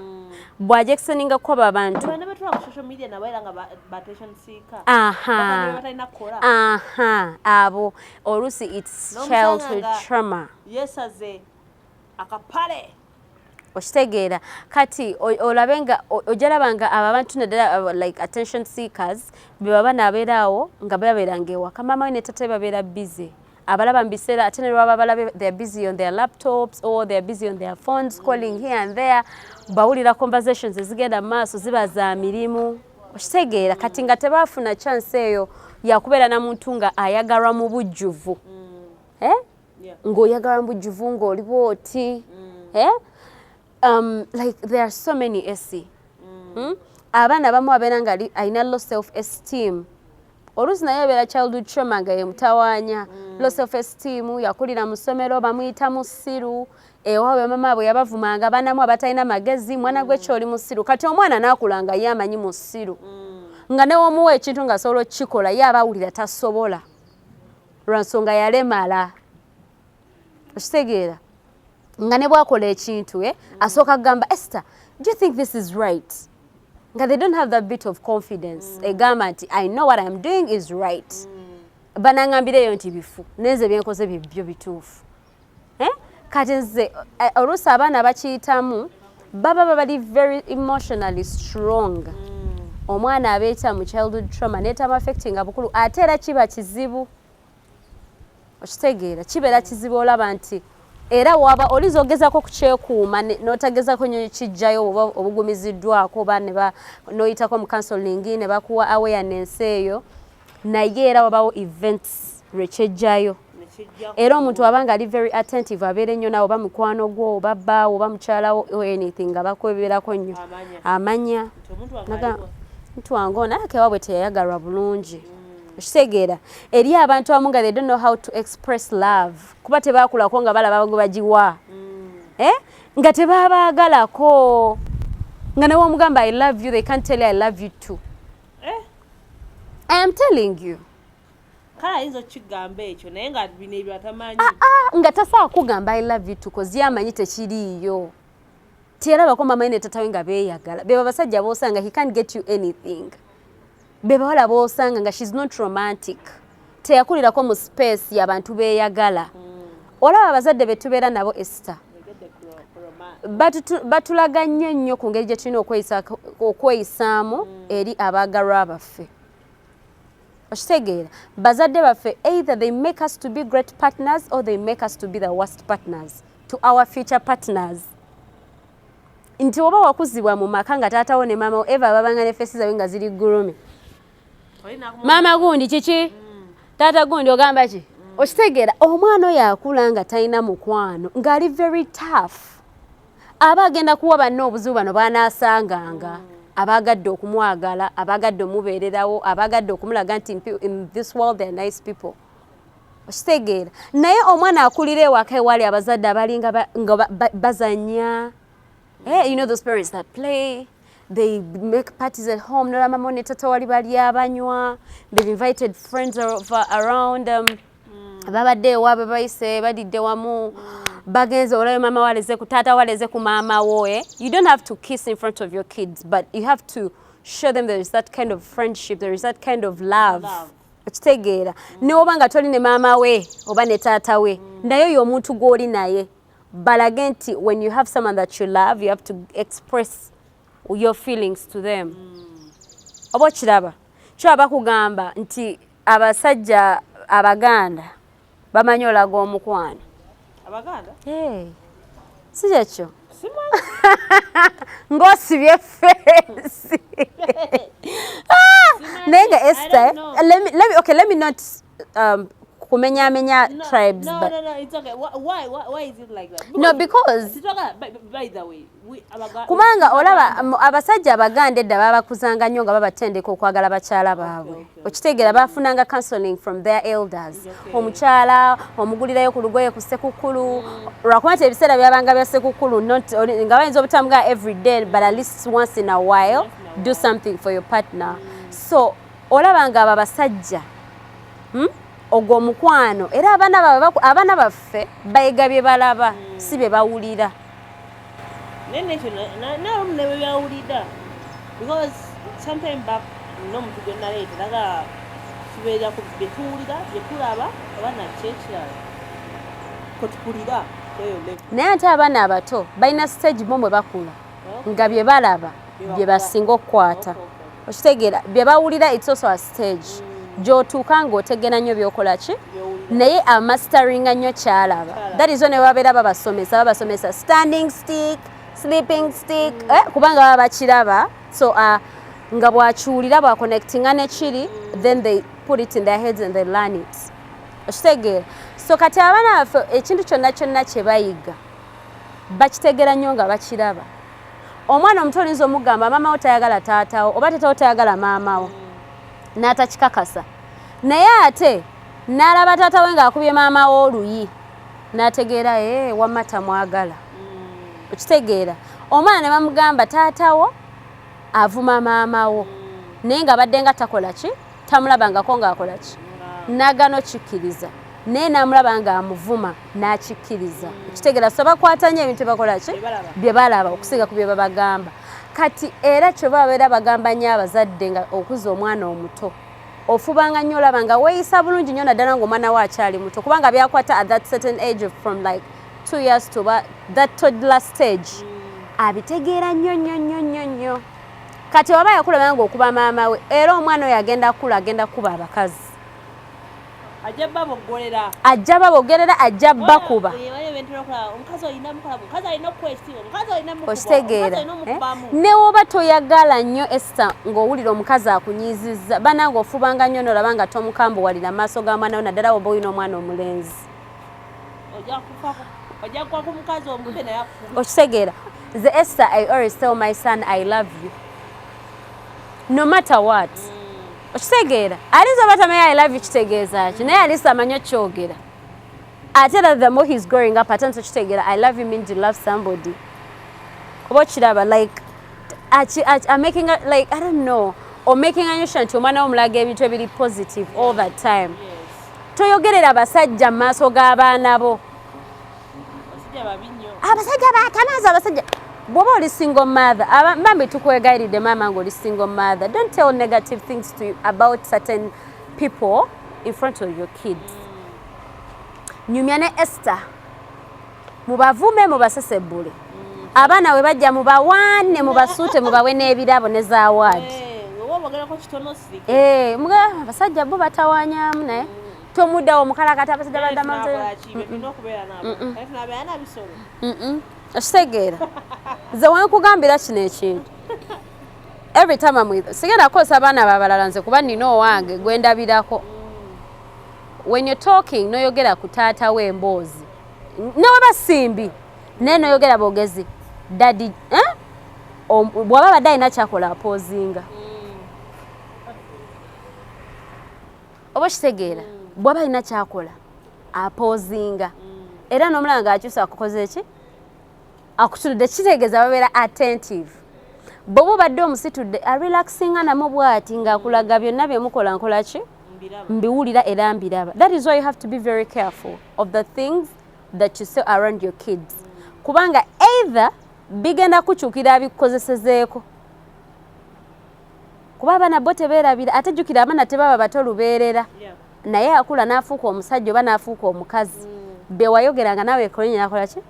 S2: Bw'ajja extendinga ku abo abantu.
S3: Bana batwala ku social media nabo era nga attention seeker.
S2: Abo oluusi it's childhood trauma.
S3: Yesaze akapale.
S2: Okitegeera kati olabe nga ojalaba nga abo abantu naddala like attention seekers be baba nabeeraawo nga babeeranga ewaka maama we ne taata babeera busy. Abalaba mu biseera ate ne baba balabe they're busy on their laptops or they're busy on their phones calling here and there. Bawulira conversations ezigenda mu maaso ziba za mirimu. Okitegeera kati nga tebaafuna chance eyo yakubeera na muntu nga ayagalwa mu bujjuvu. Ng'oyagalwa mu bujjuvu ng'oli bw'oti. Like there are so many SC. Abaana abamu abeera nga alina low self esteem. Oluusi naye abeera childhood trauma nga ye mutawaanya. Low self esteem, yakulira mu ssomero bamuyita musiru. Ewaabwe mama bwe yabavumanga banamu abatalina magezi, mwana gwe kyoli musiru. Kati omwana n'akula nga ye amanyi musiru. Nga ne womuwa ekintu nga asobola okukikola ye aba awulira tasobola. Lwa nsonga yalemala. Okitegeera? Nga ne bwakola ekintu asooka kugamba, Esther, do you think this is right? Nga they don't have that bit of confidence. Egamba nti I know what I'm doing is right. Banangambireyo nti bifu. Neze byenkoze bibyo bituufu. Kati nze oluusi abaana bakiyitamu baba bali very emotionally strong. Omwana abeeta mu childhood trauma neetamu affecting abukulu ate era kiba kizibu. Okitegeera kibeera kizibu olaba nti era waba oliza ogezako kukyekuuma n'otagezako nnyo kijjayo oba obugumiziddwako oba n'oyitako mu counseling ne bakuwa awareness eyo naye era wabawo events lwekyejjayo. Era omuntu abanga ali very attentive abeere nnyo nawe oba mukwano gwo oba bbaawo oba mukyalawo or anything nga bakweberako nnyo amanya muntu wange ono ake waabwe teyayagalwa bulungi. Okitegeera eri abantu abamu nga they don't know how to express love kuba tebaakulako nga balaba gwe bagiwa nga tebabaagalako nga nawe omugamba I love you they can't tell you I love you too. I am telling you.
S3: Kala hizo kigamba ekyo naye nga bino ebyo atamanyi.
S2: Nga tasaa kugamba I love you too kozi yamanyi tekiriiyo. Tiyalabako mama ne tatawe nga beeyagala. Beba basajja boosanga he can't get you anything. Beba wala boosanga nga she's not romantic. Teyakulirako mu space y'abantu beeyagala. Olaba abazadde be tubeera nabo Esther. Batulaga nnyo ku ngeri gye tulina okweyisaamu eri abaagalwa baffe. Okitegeera bazadde baffe either they make us to be great partners or they make us to be the worst partners to our future partners. Nti oba wakuzibwa mu maka nga taatawo ne mama eva babanga ne fesi zawe nga ziri gurumi. Mama gundi kiki? Taata gundi ogamba ki? Okitegeera omwana oyo akula nga talina mukwano ng'ali very tough. Aba agenda kuwa banne obuzibu bano banaasanganga. Abagadde okumwagala, abagadde omubeererawo, abagadde okumulaga nti in this world they are nice people. Okitegeera naye omwana akulira ewaka ewali abazadde abalinga nga bazanya. You know those parents that play, they make parties at home, no mama ne tata wali bali abanywa, they've invited friends around them. Babadde ewaabwe bayise badidde wamu. Bagenze olayo mama waleze ku tata waleze ku mama wo. You don't have to kiss in front of your kids, but you have to show them there is that kind of friendship, there is that kind of love. Okitegeera ne oba nga toli ne mama we oba ne tata we naye yo omuntu gw'oli naye balage nti when you have someone that you love you have to express your feelings to them. Oba kiraba kyo bakugamba nti abasajja Abaganda bamanyi olaga omukwano. Abaganda? Si kyekyo. Ng'osibye fesi. Naye nga Esther, let me not kumenya tribes.
S3: No, it's okay. Why is it like that?
S2: No, because
S3: by the way,
S2: kubanga olaba abasajja Abaganda edda babakuzanga nnyo nga babatendeka okwagala bakyala baabwe. Okitegeera bafunanga counseling from their elders. Omukyala omugulirayo ku lugoye ku ssekukulu lwakuba nti ebiseera byabanga bya ssekukulu nga bayinza obutamuga every day but at least once in a while do something for your partner. So olaba nga abo abasajja ogwo mukwano era abaana baffe bayiga bye balaba si bye bawulira.
S3: Because sometime back no muntu gonna late daga kibeera ku betuulira betulaba abana kyekirala kotupulira
S2: naye ate abaana abato balina stage momwe bakula nga bye balaba bye basinga okukwata. Okitegeera bye bawulira it's also a stage gy'otuuka ng'otegera nnyo byokola ki naye amasteringa nnyo kyalaba. That is one babeera babasomesa standing stick, sleeping stick kubanga baba bakiraba so nga bwakiwulira bwaconnectinga nekiri then they put it in their heads and they learn it. Okitegeera so kati abaana baffe ekintu kyonna kye bayiga bakitegera nnyo nga bakiraba. Omwana omuto oyinza omugamba maama wo tayagala taatawo oba taatawo tayagala maama wo n'atakikakasa, naye ate n'alaba taata we ng'akubye maama wo oluyi n'ategeera wamma tamwagala. Okitegeera omwana ne bamugamba taatawo avuma maama wo naye nga badde nga takola ki tamulabangako ng'akola ki n'agaana okikkiriza naye n'amulaba ng'amuvuma n'akikkiriza. Okitegeera so bakwata nnyo ebintu bakola ki bye balaba okusinga ku bye babagamba. Kati era kyo babeera bagamba nnyo abazadde nga okuza omwana omuto ofubanga nnyo olaba nga weeyisa bulungi nnyo naddala ng'omwana we akyali muto kubanga byakwata at that certain age of from like 2 years to that toddler stage abitegeera nnyo. Kati waba yakulaba ng'okuba maama we era omwana oyo agenda kula agenda kuba abakazi ajja baboggolera ajja bakuba. Okitegeera ne woba toyagala nnyo Esther ng'owulira omukazi akunyiizizza banange ofubanga nnyo n'olaba nga tomukambuwalira maaso ga mwana we naddala woba olina omwana omulenzi. Okitegeera nze Esther I always tell my son I love you no matter what. Okitegeera alinza oba tamanyi I love you kitegeeza ki naye alisa amanyi okyogera ate that the more he's growing up atandisa okitegeera I love you means you love somebody oba okiraba like I'm making a, like I don't know or making a notion nti omwana womulaga ebintu ebiri positive all the time. Toyogerera abasajja mu maaso g'abaana bo abasajja batamaza abasajja bw'oba oli single mother bambi tukwegayiridde maama ng'oli single mother don't tell negative things to you about certain people in front of your kids. Nyumya ne Esther mubavume mubasesebbule abaana we bajja mubawaane mubasuute mubawe n'ebirabo ne zaawaadi abasajja bo batawanyaamu naye tomuddawo omukalakata abasajja baddamu okitegeera nze wankugambira kino ekintu every time sigenda kukozesa abaana babalala nze kuba nina owange gwendabirako when you're talking noyogera ku taata we emboozi newaba simbi naye noyogera bogezi dadi bw'aba badde alina kyakola apoozinga oba kitegeera bw'aba alina kyakola apoozinga era n'omulanga ng'akyusa akukoze eki akutuludde kitegeeza babeera attentive bw'oba obadde omusitudde arelaxinga namu bw'ati ng'akulaga byonna byemukola nkola ki mbiwulira era mbiraba. That is why you have to be very careful of the things that you say around your kids kubanga either bigenda kukyukira abikukozesezeeko kuba abaana bo tebeerabira ate jjukira abaana tebaba bato lubeerera naye akula n'afuuka omusajja oba n'afuuka omukazi be wayogeranga naawe kolonye nakola ki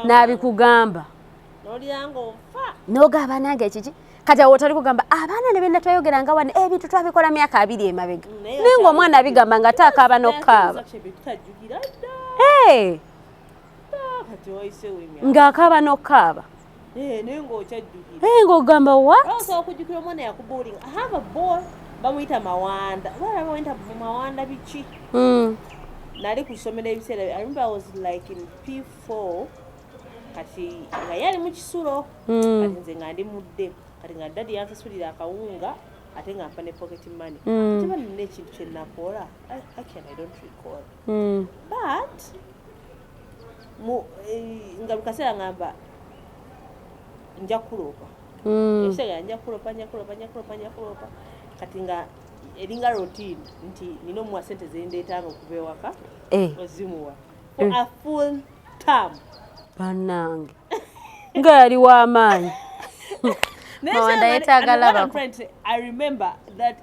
S2: n'abikugamba n'ogamba nange ekiki kati awo otali kugamba abaana ne benda twayogeranga wano ebintu twabikola myaka 2 emabega naye ng'omwana abigamba nga taakaaba n'okukaaba ng'akaaba n'okukaaba ng'ogamba what
S3: bamuyita mawanda mawanda biki nali ku ssomero ebiseera I remember I was like in P4 kati nga yali mu kisulo kati nze nga ndi mudde kati nga dadi yansasulira akawunga ate nga mpa ne pocket money kiba nina ekintu kye nakola I don't recall but nga bukaseera ngamba nja kuloopa ekiseera nja kuloopa kati nga eringa routine nti nina omuwa sente zendeetanga okuva ewaka ozimuwa for a full term
S2: bannange nga yali w'amaanyi mawanda yeetagala bako
S3: I remember that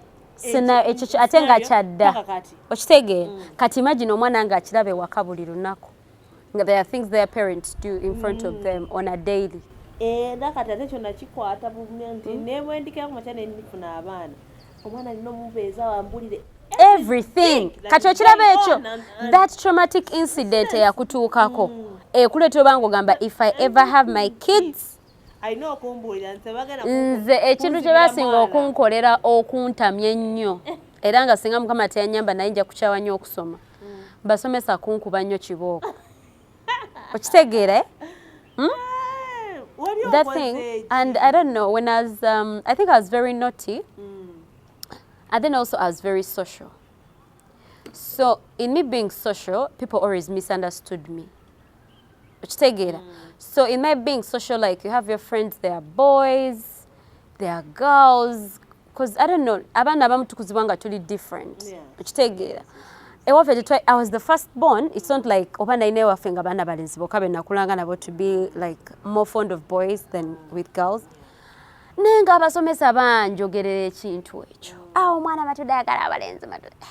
S2: ekyo ate nga kyadda okitegeera kati imagine omwana nga akiraba ewaka buli lunaku nga there are things their parents do in front of them on a daily
S3: nakati ate kyonna kikwata nti nebwendikira ku makya nenifuna abaana omwana alina omubeeza wambulire
S2: everything kati okiraba ekyo that traumatic incident eyakutuukako ekuleeta oba ng'ogamba if I ever have my kids
S3: alina okumbuulira
S2: nze ekintu kye basinga okunkolera okuntamya ennyo era nga singa mukama teyanyamba naye nja kukyawa nnyo okusoma basomesa kunkuba nnyo kibooko okitegeera That thing, and I don't know, when I was, I think I was very naughty, and then also I was very social. So in me being social, people always misunderstood me. So in my being social, like you have your friends, they are boys, they are girls, because I don't know, abaana abamu tukuzibwanga tuli different. I was the firstborn. It's not like obana inewa fenga bana balenzi bokabe nakulanga nabo to be like more fond of boys than with girls. Nenga abasomesa banjogerera ekintu ekyo. Omwana Matilda yagala abalenzi Matilda.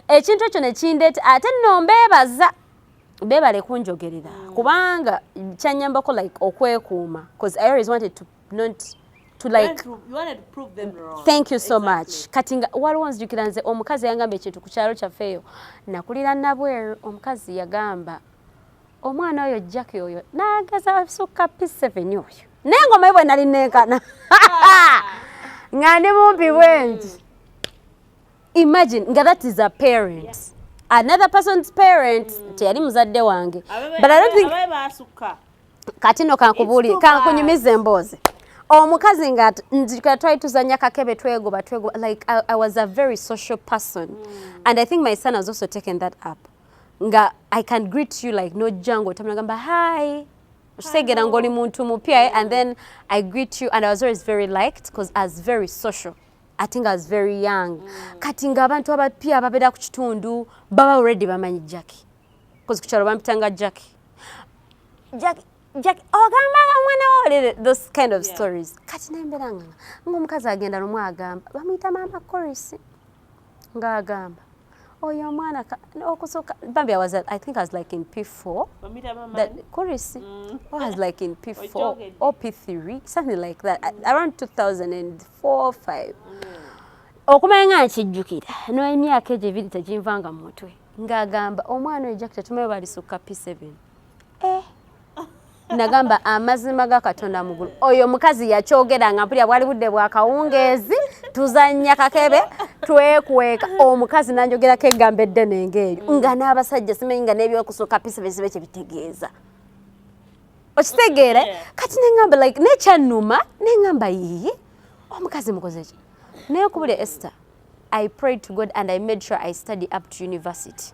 S2: Ekintu ekyo ne kindeta ate nno mbebaza. Bebale kunjogerera kubanga kyanyambako like okwekuuma, because I always wanted to not to like
S3: you wanted to prove them wrong.
S2: Thank you so much. Katinga waliwo nzijukira nze omukazi yangamba ekintu ku kyalo kyafeeyo nakulira nabweru, omukazi yagamba omwana oyo Jackie oyo nageza suka P7 oyo nengoma ebwe nali nenkana nga ndi mumpi bwenzi. Imagine nga that is a parent, another person's parent, teyali muzadde wange, but I don't think katino kankubuli kankunyumiza emboozi. Omukazi nga nzika try tuzanya kakebe twegoba like I was a very social person, and I think my son has also taken that up. Nga I can greet you like no jango tamagamba hi segera ngoli muntu mupya, and then I greet you, and I was always very liked because I was very social. I think I was very young. Katinga abantu abapya ababeda ku kitundu baba already bamanyi Jackie, because ku kyalo bampitanga Jackie those kind of stories. Kati nembelanga ngomukazi agenda nomwagamba bamuyita mama Chorus nga agamba oyo mwana okusoka bambi I think I was like in P4, that Chorus I was like in P4 or P3, something like that, around 2004 5. Okumanya nkijjukira no emyaka egyo ebiri tegimvanga mu mutwe nga agamba omwana oyo Jackie tumaye bali suka P7. Nagamba amazima ga Katonda mugulu oyo mukazi yakyogera nga mpulira bwali budde bwa kawungeezi tuzanya kakebe twekweka omukazi nanjogera ke gambedde nengeeri nga n'abasajja simanyi nga n'ebyokusoka P7 sibe kye bitegeeza okitegeere. Kati nengamba like nekyannuma nengamba yiyi omukazi mukoze ki naye kubulya Esther, I prayed to God and I made sure I study up to university.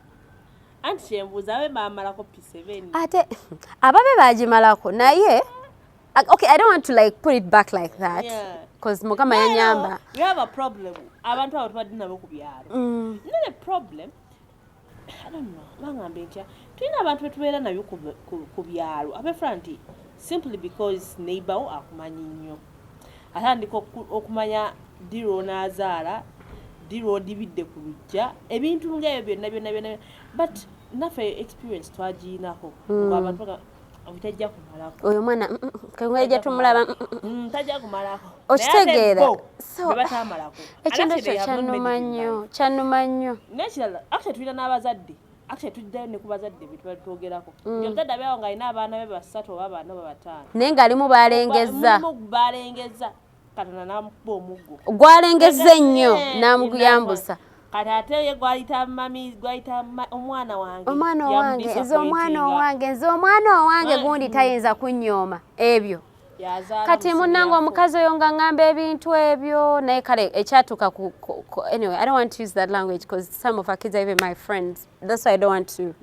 S3: Anti shembuza we bamalako P7.
S2: Ate ababe bajimalako naye okay, I don't want to like put it back like that because mukama yanyamba.
S3: You have a problem. Abantu abo tubadde nabo ku byalo. Not a problem. I don't know. Bangambe ntya. Tulina abantu betubeera nabyo ku byalo. Abefranti simply because neighbor akumanyi nnyo. Atandika okumanya diro n'azaala, diro dibidde ku lujja, ebintu ng'ebyo byonna but naffe experience twagiinako abantu obutajja kumalako
S2: oyo mwana kangweja tumulaba
S3: tajja kumalako
S2: okitegeera
S3: so batamalako
S2: ekintu ekyo kyannuma nnyo
S3: n'ekirala actually tulina n'abazadde actually tujjayo ne ku bazadde bye tuba twogerako omuzadde abeewo ng'alina abaana be basatu oba bana oba bataano
S2: naye ng'alimu balengeza
S3: Katonda n'amukuba omuggo
S2: gwalengezza ennyo n'amuguyambusa.
S3: Kati ate ye gwayita omwana wange
S2: nze omwana wange gundi tayinza kunnyooma ebyo. Kati munnange omukazi oyo nga ngamba ebintu ebyo naye kale ekyatuuka anyway, I don't want to use that language because some of our kids are even my friends. That's why I don't want to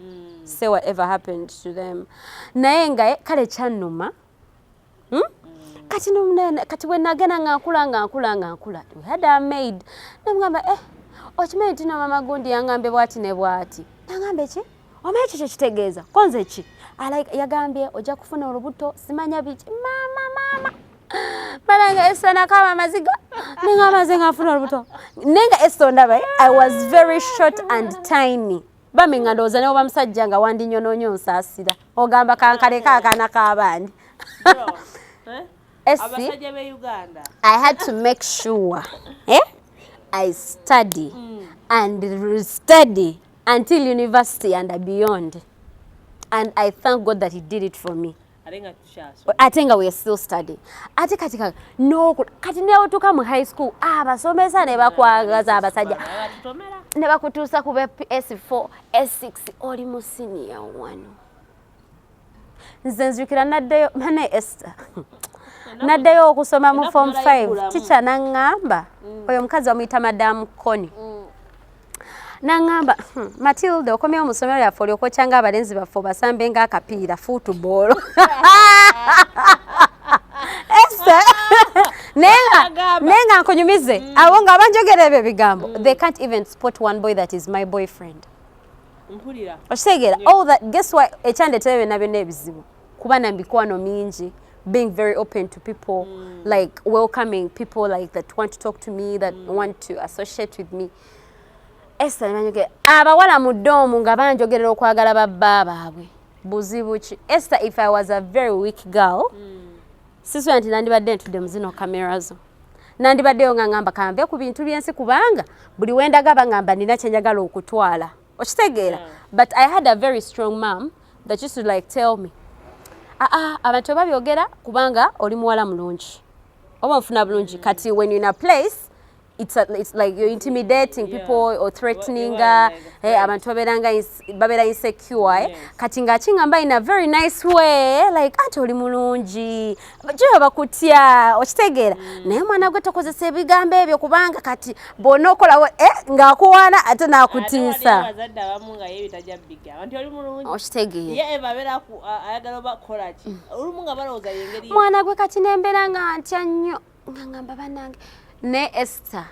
S2: say whatever happened to them. Naye nga kale kyannuma kati when nagenda ngankula we had a maid namugamba okimanyi nti mama gundi yangambe bwati ne bwati nangamba ki omanyi ekyo kitegeeza konze ki yagambye ojja kufuna olubuto simanya biki mama balanga esana kama maziga nengamba nze ngafuna olubuto nenga esondaba I was very short and tiny bami nga ndowooza newo bamusajja nga wandinyonoonyo nsaasira ogamba kankaleka akaana k'abandi. I had to make sure I study and study until university and beyond, and I thank God that He did it for me. I think we are still studying. Ati katika no kati ne otuka mu high school abasomesa ne bakwagaza abasajja ne bakutuusa ku S4 S6 oli mu senior 1 nze nzukira naddeyo mane Esther naddeyo okusoma mu form 5 teacher nangamba oyo mukazi amuyita Madam Koni nangamba Matilda okomyewo mu ssomero lyaffe olyoko kyanga abalenzi baffe basambe nga akapiira football Esther nenga nkonyumize abo nga banjogera ebyo bigambo they can't even spot one boy that is my boyfriend osegera all that guess what ekyandetebe nabyo nebizibu kuba na mikwano mingi being very open to people like welcoming people like that want to talk to me that want to associate with me Esther banjogera abawala mu doomu nga banjogerera okwagala babba baabwe buzibu ki Esther if I was a very weak girl sisi anti nandibadde ntudde mu zino kamera zo nandibaddeyo nga ngamba kambe ku bintu byensi kubanga buli wendaga bangamba nina kyenjagala okutwala okitegeera but I had a very strong mom that used to like tell me abantu babyogera kubanga oli muwala mulungi oba mfuna bulungi kati when you're in a place it's like you're intimidating people or threatening abantu babera insecure kati ngachingamba in a very nice way like ati oli mulungi jo bakutya okitegeera naye mwana gwe tokozesa ebigambo ebyo kubanga kati bona okola ng'akuwaana ate n'akutiisa
S3: abazadde abamu nga yebitajja biga anti oli mulungi
S2: okitegeera
S3: ye babera ayagala bakola ki olumu nga balowooza yengeri
S2: mwana gwe kati nembeera nga ntya nnyo ngamba banange ne Esther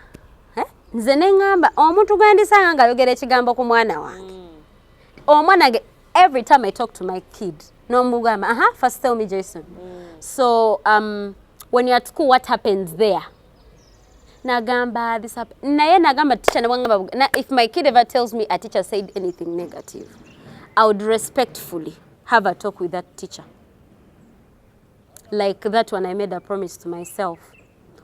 S2: nze nengamba omuntu gwendisanga ngayogera ekigambo ku mwana wange omwana ge every time I talk to my kid nomugamba first tell me Jason so when you're at school what happens there nagamba this naye nagamba teacher nabwangamba if my kid ever tells me a teacher said anything negative I would respectfully have a talk with that teacher like that one I made a promise to myself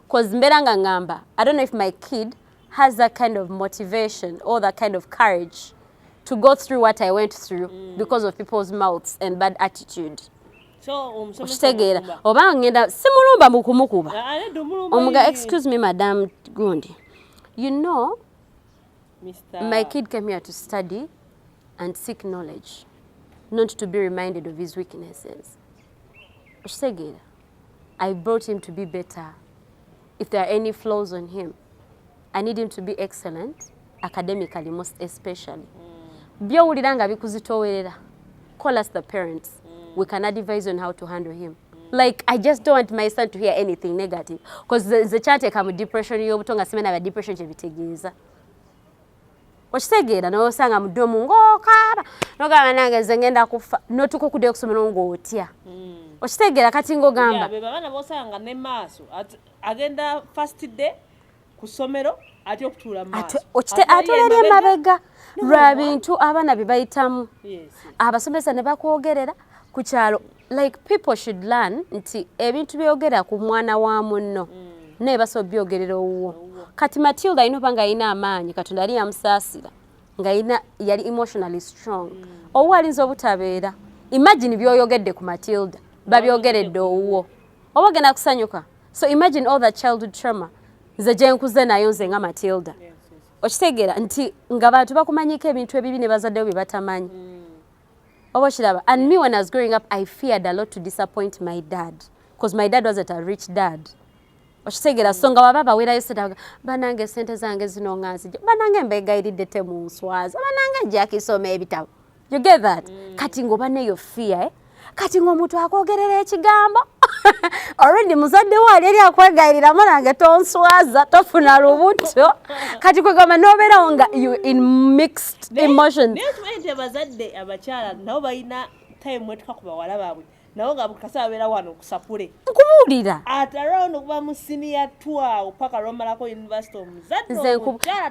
S2: because mberanga ngamba I don't know if my kid has that kind of motivation or that kind of courage to go through what I went through because of people's mouths and bad attitude.
S3: So,
S2: okitegeera oba ngenda simulumba mukumukuba omuga excuse me madam Gundi you know my kid came here to study and seek knowledge not to be reminded of his weaknesses. Okitegeera I brought him to be better. If there are any flaws on him I need him to be excellent academically most especially. Byowulira nga bikuzitowerera call us the parents we can advise on how to handle him. Like I just don't want my son to hear anything negative because the child come with depression yobutonga simena ba depression kyebitegeeza okitegeera n'osanga mudomu ng'okaaba n'ogamba nange nze ngenda kufa n'otuuka okuddayo okusomero ng'otya okitegeera kati ng'ogamba
S3: be baana b'osanga ne maaso agenda first day ku ssomero ate okutuula maaso
S2: atuulera emabega lwa bintu abaana bye bayitamu abasomesa ne bakwogerera ku kyalo like people should learn nti ebintu byogera ku mwana wa munno naye basobola byogerera owuwo kati Matilda ayina oba nga ayina amaanyi katonda yali yamusaasira nga yali emotionally strong owuwo alinza obutabeera imagine byoyogedde ku Matilda babyogeredde owuwo oba ogenda kusanyuka so imagine all that childhood trauma nze gye nkuze nayo nze nga Matilda okitegeera nti nga bantu bakumanyiko ebintu ebibi ne bazaddewo bye batamanyi oba okiraba and me when I was growing up I feared a lot to disappoint my dad because my dad wasn't a rich dad okitegeera so nga baba bawerayo setaga banange sente zange zino nganzija banange mbegayiridde temunswaza banange njakisoma ebitabo you get that kati ngoba neyo fear kati ng'omuntu akwogerera ekigambo already muzadde wali eri akwegayirira nange tonswaza tofuna lubuto kati kwegamba nobeerawo nga you in mixed emotions
S3: naye tumanyi abazadde abakyala nabo balina time wetuka ku bawala baabwe nabo nga bukasa babeera wano okusapule
S2: nkubuulira
S3: at around okuva mu senior 12 paka lwomalako university omuzadde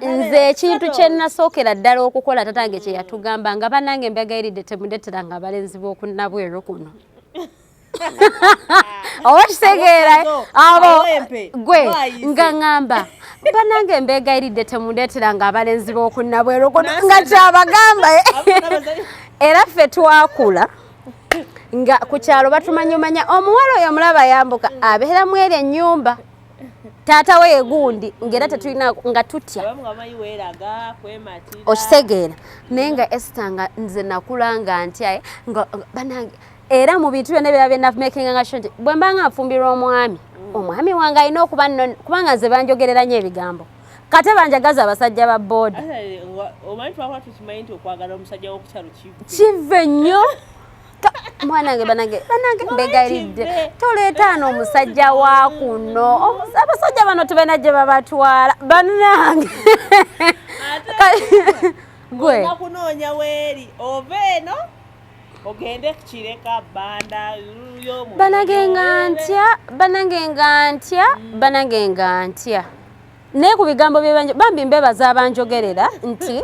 S2: nze ekintu kye nasookera ddala okukola tatange kye yatugamba nga banange mbagayiridde temudetera nga abalenzi b'okunnabweru kuno oba kitegeera abo gwe nga ngamba banange mbegayiridde temudetera nga abalenzi b'okunnabweru kuno nga kyabagamba era ffe twakula nga ku kyalo batumanyumanya omuwala oyo mulaba yambuka abeera mu eri ennyumba taata we yegundi ngera tetulina nga tutya okitegeera naye nga Esther nga nze nakula nga ntya nga banange era mu bintu byonna bira bye making nga sure bwe mbanga nfumbirwa omwami wange alina okuba kubanga nze banjogerera nnyo ebigambo kate banjagaza abasajja ba board
S3: omanyi twakula tukimanyi nti okwagala omusajja w'okukyalo
S2: kive nnyo mwanange banange mbegayiridde toleetaano omusajja wa kuno abasajja bano tubeena gye babatwala bannange gwe
S3: nakunoonya weeri ova eno ogende kukireka banda
S2: banange nga ntya naye ku bigambo bambi mbebaza abanjogerera nti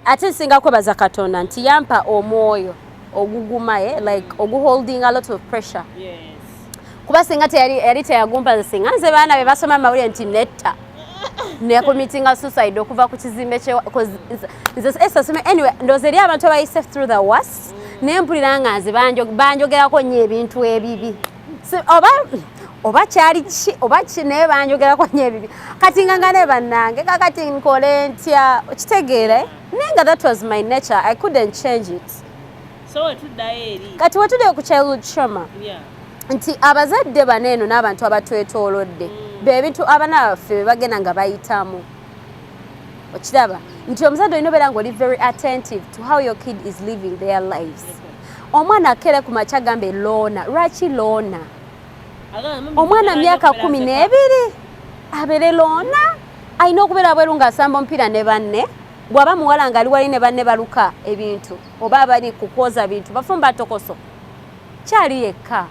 S2: ate nsinga kwebaza Katonda nti yampa omwoyo ogugumaye like oguholding a lot of pressure kuba singa yali teyagumpa singa nze baana be basoma amawulire nti netta neyakomitinga suicide okuva ku kizimbe anyway ndoze eri abantu abayise through the worst naye mpulira nga nze banjogerako nnyo ebintu ebibi oba kyali ki oba ki naye banjogerako nnyo ebibi kati nga ne bannange kakati nkole ntya okitegeere naye nga that was my nature I couldn't change it kati wetudde ku childhood trauma nti abazadde baneeno n'abantu abatwetoolodde bebintu abaana baffe bebagenda nga bayitamu okiraba nti omuzadde olina obeera nga oli very attentive to how your kid is living their lives omwana akere ku makya gambe loona lwaki loona omwana myaka 12 abere loona alina okubeera bweru ng'asamba omupiira ne banne bw'aba muwala nga ali wali ne banne baluka ebintu oba bali kukwoza bintu bafumba tokoso kyali yekka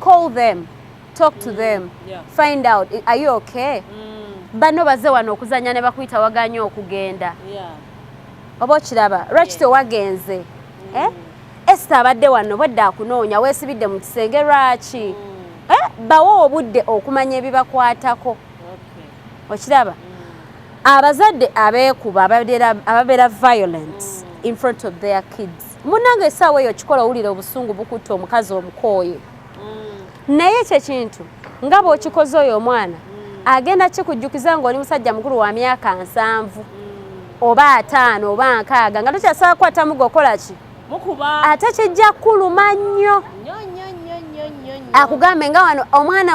S2: call them talk to them find out are you okay bano baze wano okuzanya ne bakuyita waganya okugenda oba okiraba lwaki tewagenze Esther abadde wano bwedda akunoonya weesibidde mu kisenge lwaki bawo obudde okumanya ebibakwatako okiraba abazadde abeekuba ababeera violent in front of their kids munange essaawa eyo kikola owulira obusungu bukutta omukazi omukooye naye ekyo ekintu nga bw'okikoze oyo omwana agenda kikujjukiza ng'oli musajja mukulu wa myaka 7 oba 5 oba 6 nga tokyasaba kukwatamu g'okola ki ate kijja kuluma nnyo akugambe nga wano omwana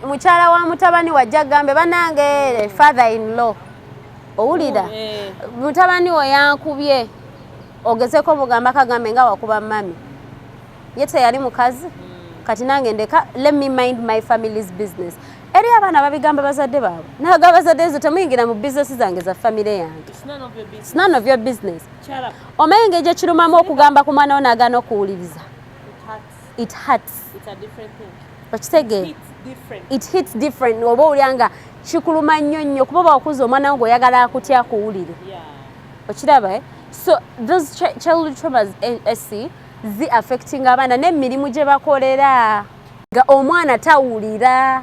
S2: mukyala wa mutabani wajja gambe banange father in law owulira mutabani we yankubye ogezeko mugamba kagambe nga wakuba mami ye teyali mukazi kati nange ndeka let me mind my family's business eri abaana babigamba bazadde baabwe naga bazadde zo temuyingira mu business zange za family yange it's none of your business omenge je kirumamu okugamba ku mwana onagana okuwuliriza it hurts
S3: it's a different thing
S2: okitege it hits different oba olyanga kikuluma nnyo kuba bakuza omwana wange oyagala akutya kuwulire okiraba so those childhood traumas zi affecting abaana n'emirimu gye bakolera nga omwana tawulira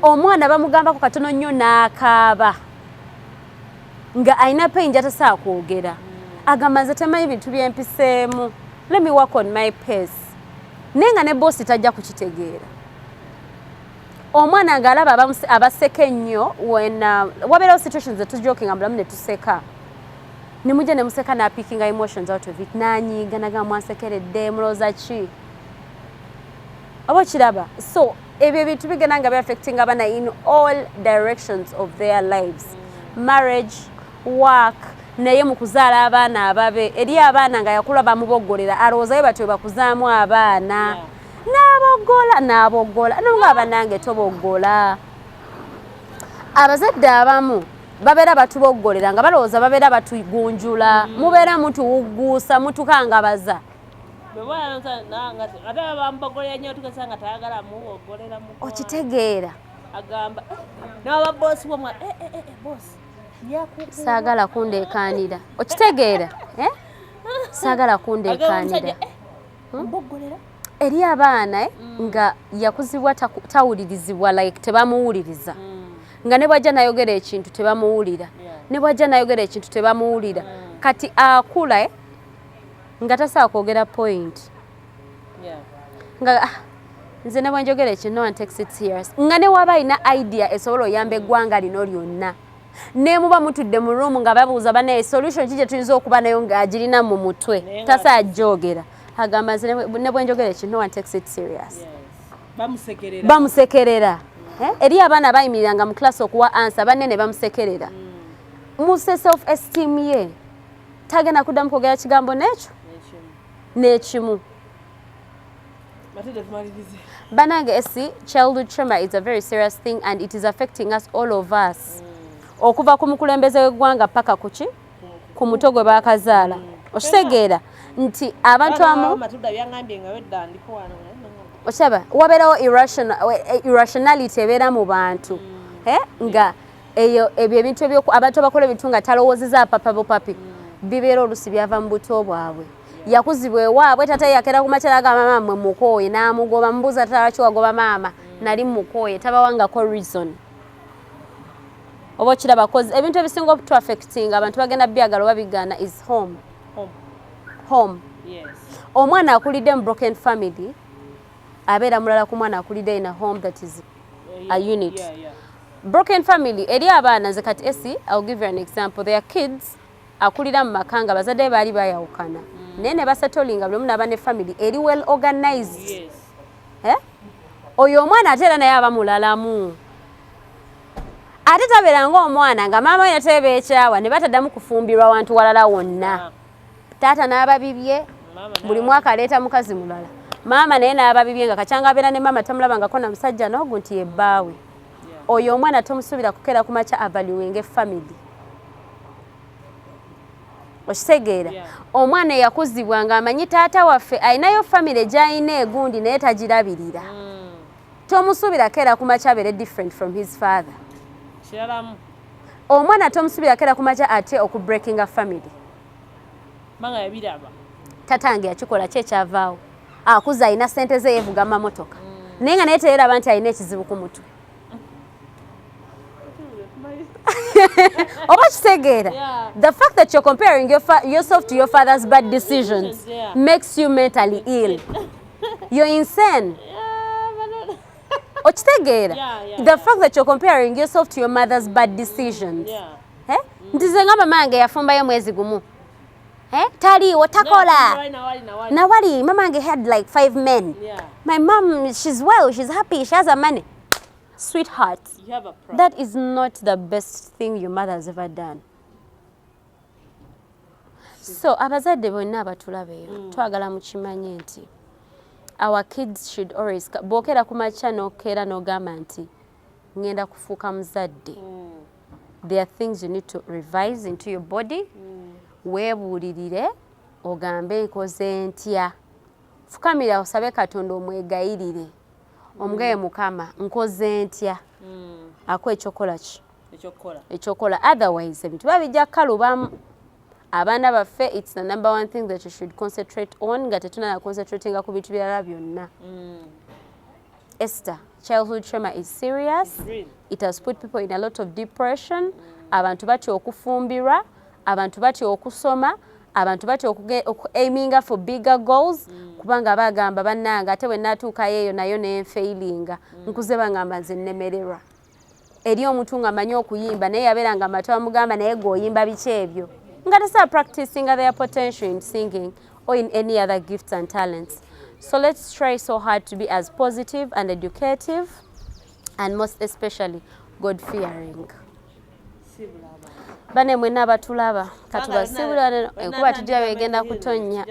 S2: omwana bamugambako katono nnyo n'akaaba nga alina pain gyatasaa kwogera agamba nze temanyi bintu byempiseemu let me work on my pace naye nga ne boosi tajja kukitegeera omwana ng'alaba abaseka ennyo wabeerawo situations etujokinga mulamu ne tuseka ne mujja ne museka n'apickinga emotions out of it n'anyiiga naga mwansekeredde mulooza ki oba okiraba so ebyo ebintu bigenda nga bi-affecting abaana in all directions of their lives marriage work naye mu kuzaala abaana ababe eri abaana nga yakula bamuboggolera alowoozayo batyo bakuzaamu abaana n'aboggola nonga abanange toboggola abazadde abamu babeera batuboggolera nga balowooza babeera batugunjula mubeera mutuwugguusa mutukangabaza okitegeera saagala kundeekaanira okitegeera saagala kundeekaanira eri abaana nga yakuzibwa tawulirizibwa like tebamuwuliriza nga ne bwajja nayogera ekintu tebamuwulira ne bwajja nayogera ekintu tebamuwulira kati akula nga tasaa kwogera point nga nze ne bwenjogera ekintu no one takes it serious nga ne waba alina idea esobola oyamba eggwanga lino lyonna ne muba mutudde mu room nga babuuza bane solution kije tuyinza okuba nayo ng'agirina mu mutwe tasa ajogera agamba ne bwenjogera ekintu no one takes it serious bamusekerera eri abaana bayimiriranga mu class okuwa answer banene bamusekerera muse self esteem ye tagenda kuddamu kwogera kigambo n'ekimu banange childhood trauma is a very serious thing and it is affecting us all of us okuva ku mukulembeze w'eggwanga paka kuki ku muto gwe baakazaala okitegeera nti abantu amu okyaba wabeerawo irrationality ebeera mu bantu nga eyo ebyo ebintu abantu abakola ebintu nga talowoozeza papa bupapi bibeera olusi byava mu buto bwabwe yakuzibwa ewaabwe tata yakera ku makyala agamba maama mwe mukooye n'amugoba mubuuza tata lwaki wagoba maama nali mukooye tabawangako reason oba okiraba kozi ebintu ebisinga obutu affecting abantu bagenda byagala oba bigaana is home omwana akulidde mu broken family abeera mulala ku mwana akulidde in a home that is a unit broken family eri abaana nze kati I'll give you an example their kids akulira mu maka nga bazadde baali bayawukana naye ne basetolinga buli omu n'aba ne family eri well organized oyo omwana ate era naye aba mulalamu ate tabeera ng'omwana nga maama we nateeba ekyawa ne bataddamu kufumbirwa wantu walala wonna taata n'ababibye buli mwaka aleeta mukazi mulala maama naye n'ababibye nga kacyanga abeera ne maama tamulabangako na musajja n'ogu nti ye bbaawe oyo omwana tomusuubira kukeera ku makya avaluwinga family okitegeera omwana eyakuzibwa ng'amanyi taata waffe alinayo family gy'alina egundi naye tagirabirira tomusuubira keera ku makya abeere different from his father omwana tomusuubira keera ku makya ate okubreakinga family tatange yakikola ki ekyavaawo akuza alina ssente ze yeevuga mamotoka naye nga naye teyeeraba nti alina ekizibu ku mutwe oba kitegeera the fact that you're comparing yourself to your father's bad decisions makes you mentally ill you're insane okitegeera the fact that you're comparing yourself to your mother's bad decisions nti ze nga mamange yafumbayo mwezi gumu taliiwo takola nawali mamange had like 5 men my mom she's well she's happy she has a money sweetheart that is not the best thing your mother has ever done so abazadde bonna abatulabeyo twagala mukimanye nti our kids should always bwokera ku makya n'okeera n'ogamba nti ngenda kufuuka muzadde there are things you need to revise into your body weebuulirire ogambe nkoze ntya fukamira osabe katonda omwegayirire omugaye mukama nkoze ntya ako ekyokola ki ekyokola otherwise ebintu babijja kalubamu abaana baffe it's the number one thing that you should concentrate on nga tetunana concentratinga ku bintu birala byonna Esther, childhood trauma is serious. It has put people in a lot of depression. Abantu batya okufumbirwa, abantu batya okusoma, abantu batya aiminga for bigger goals. Kubanga bagamba bannanga ate bwe natuukayo eyo nayo nenfailinga. Nkuze bangamba nze nnemererwa. Eri omuntu nga amanyi okuyimba naye yabeeranga amatu amugamba naye g'oyimba biki ebyo. Nga testart practicing their potential in singing or in any other gifts and talents. So let's try so hard to be as positive and educative and most especially God-fearing. Bane mwena batulaba katubasibula kuba tujja begenda kutonya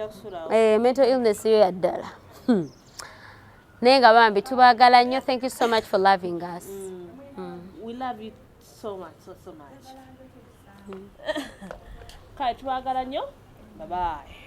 S2: mental illness yo yaddala naye nga bambi tubagala nnyo. Thank you so much for loving us.
S3: We love you so much, so much. Kale tubagala nnyo. Bye bye.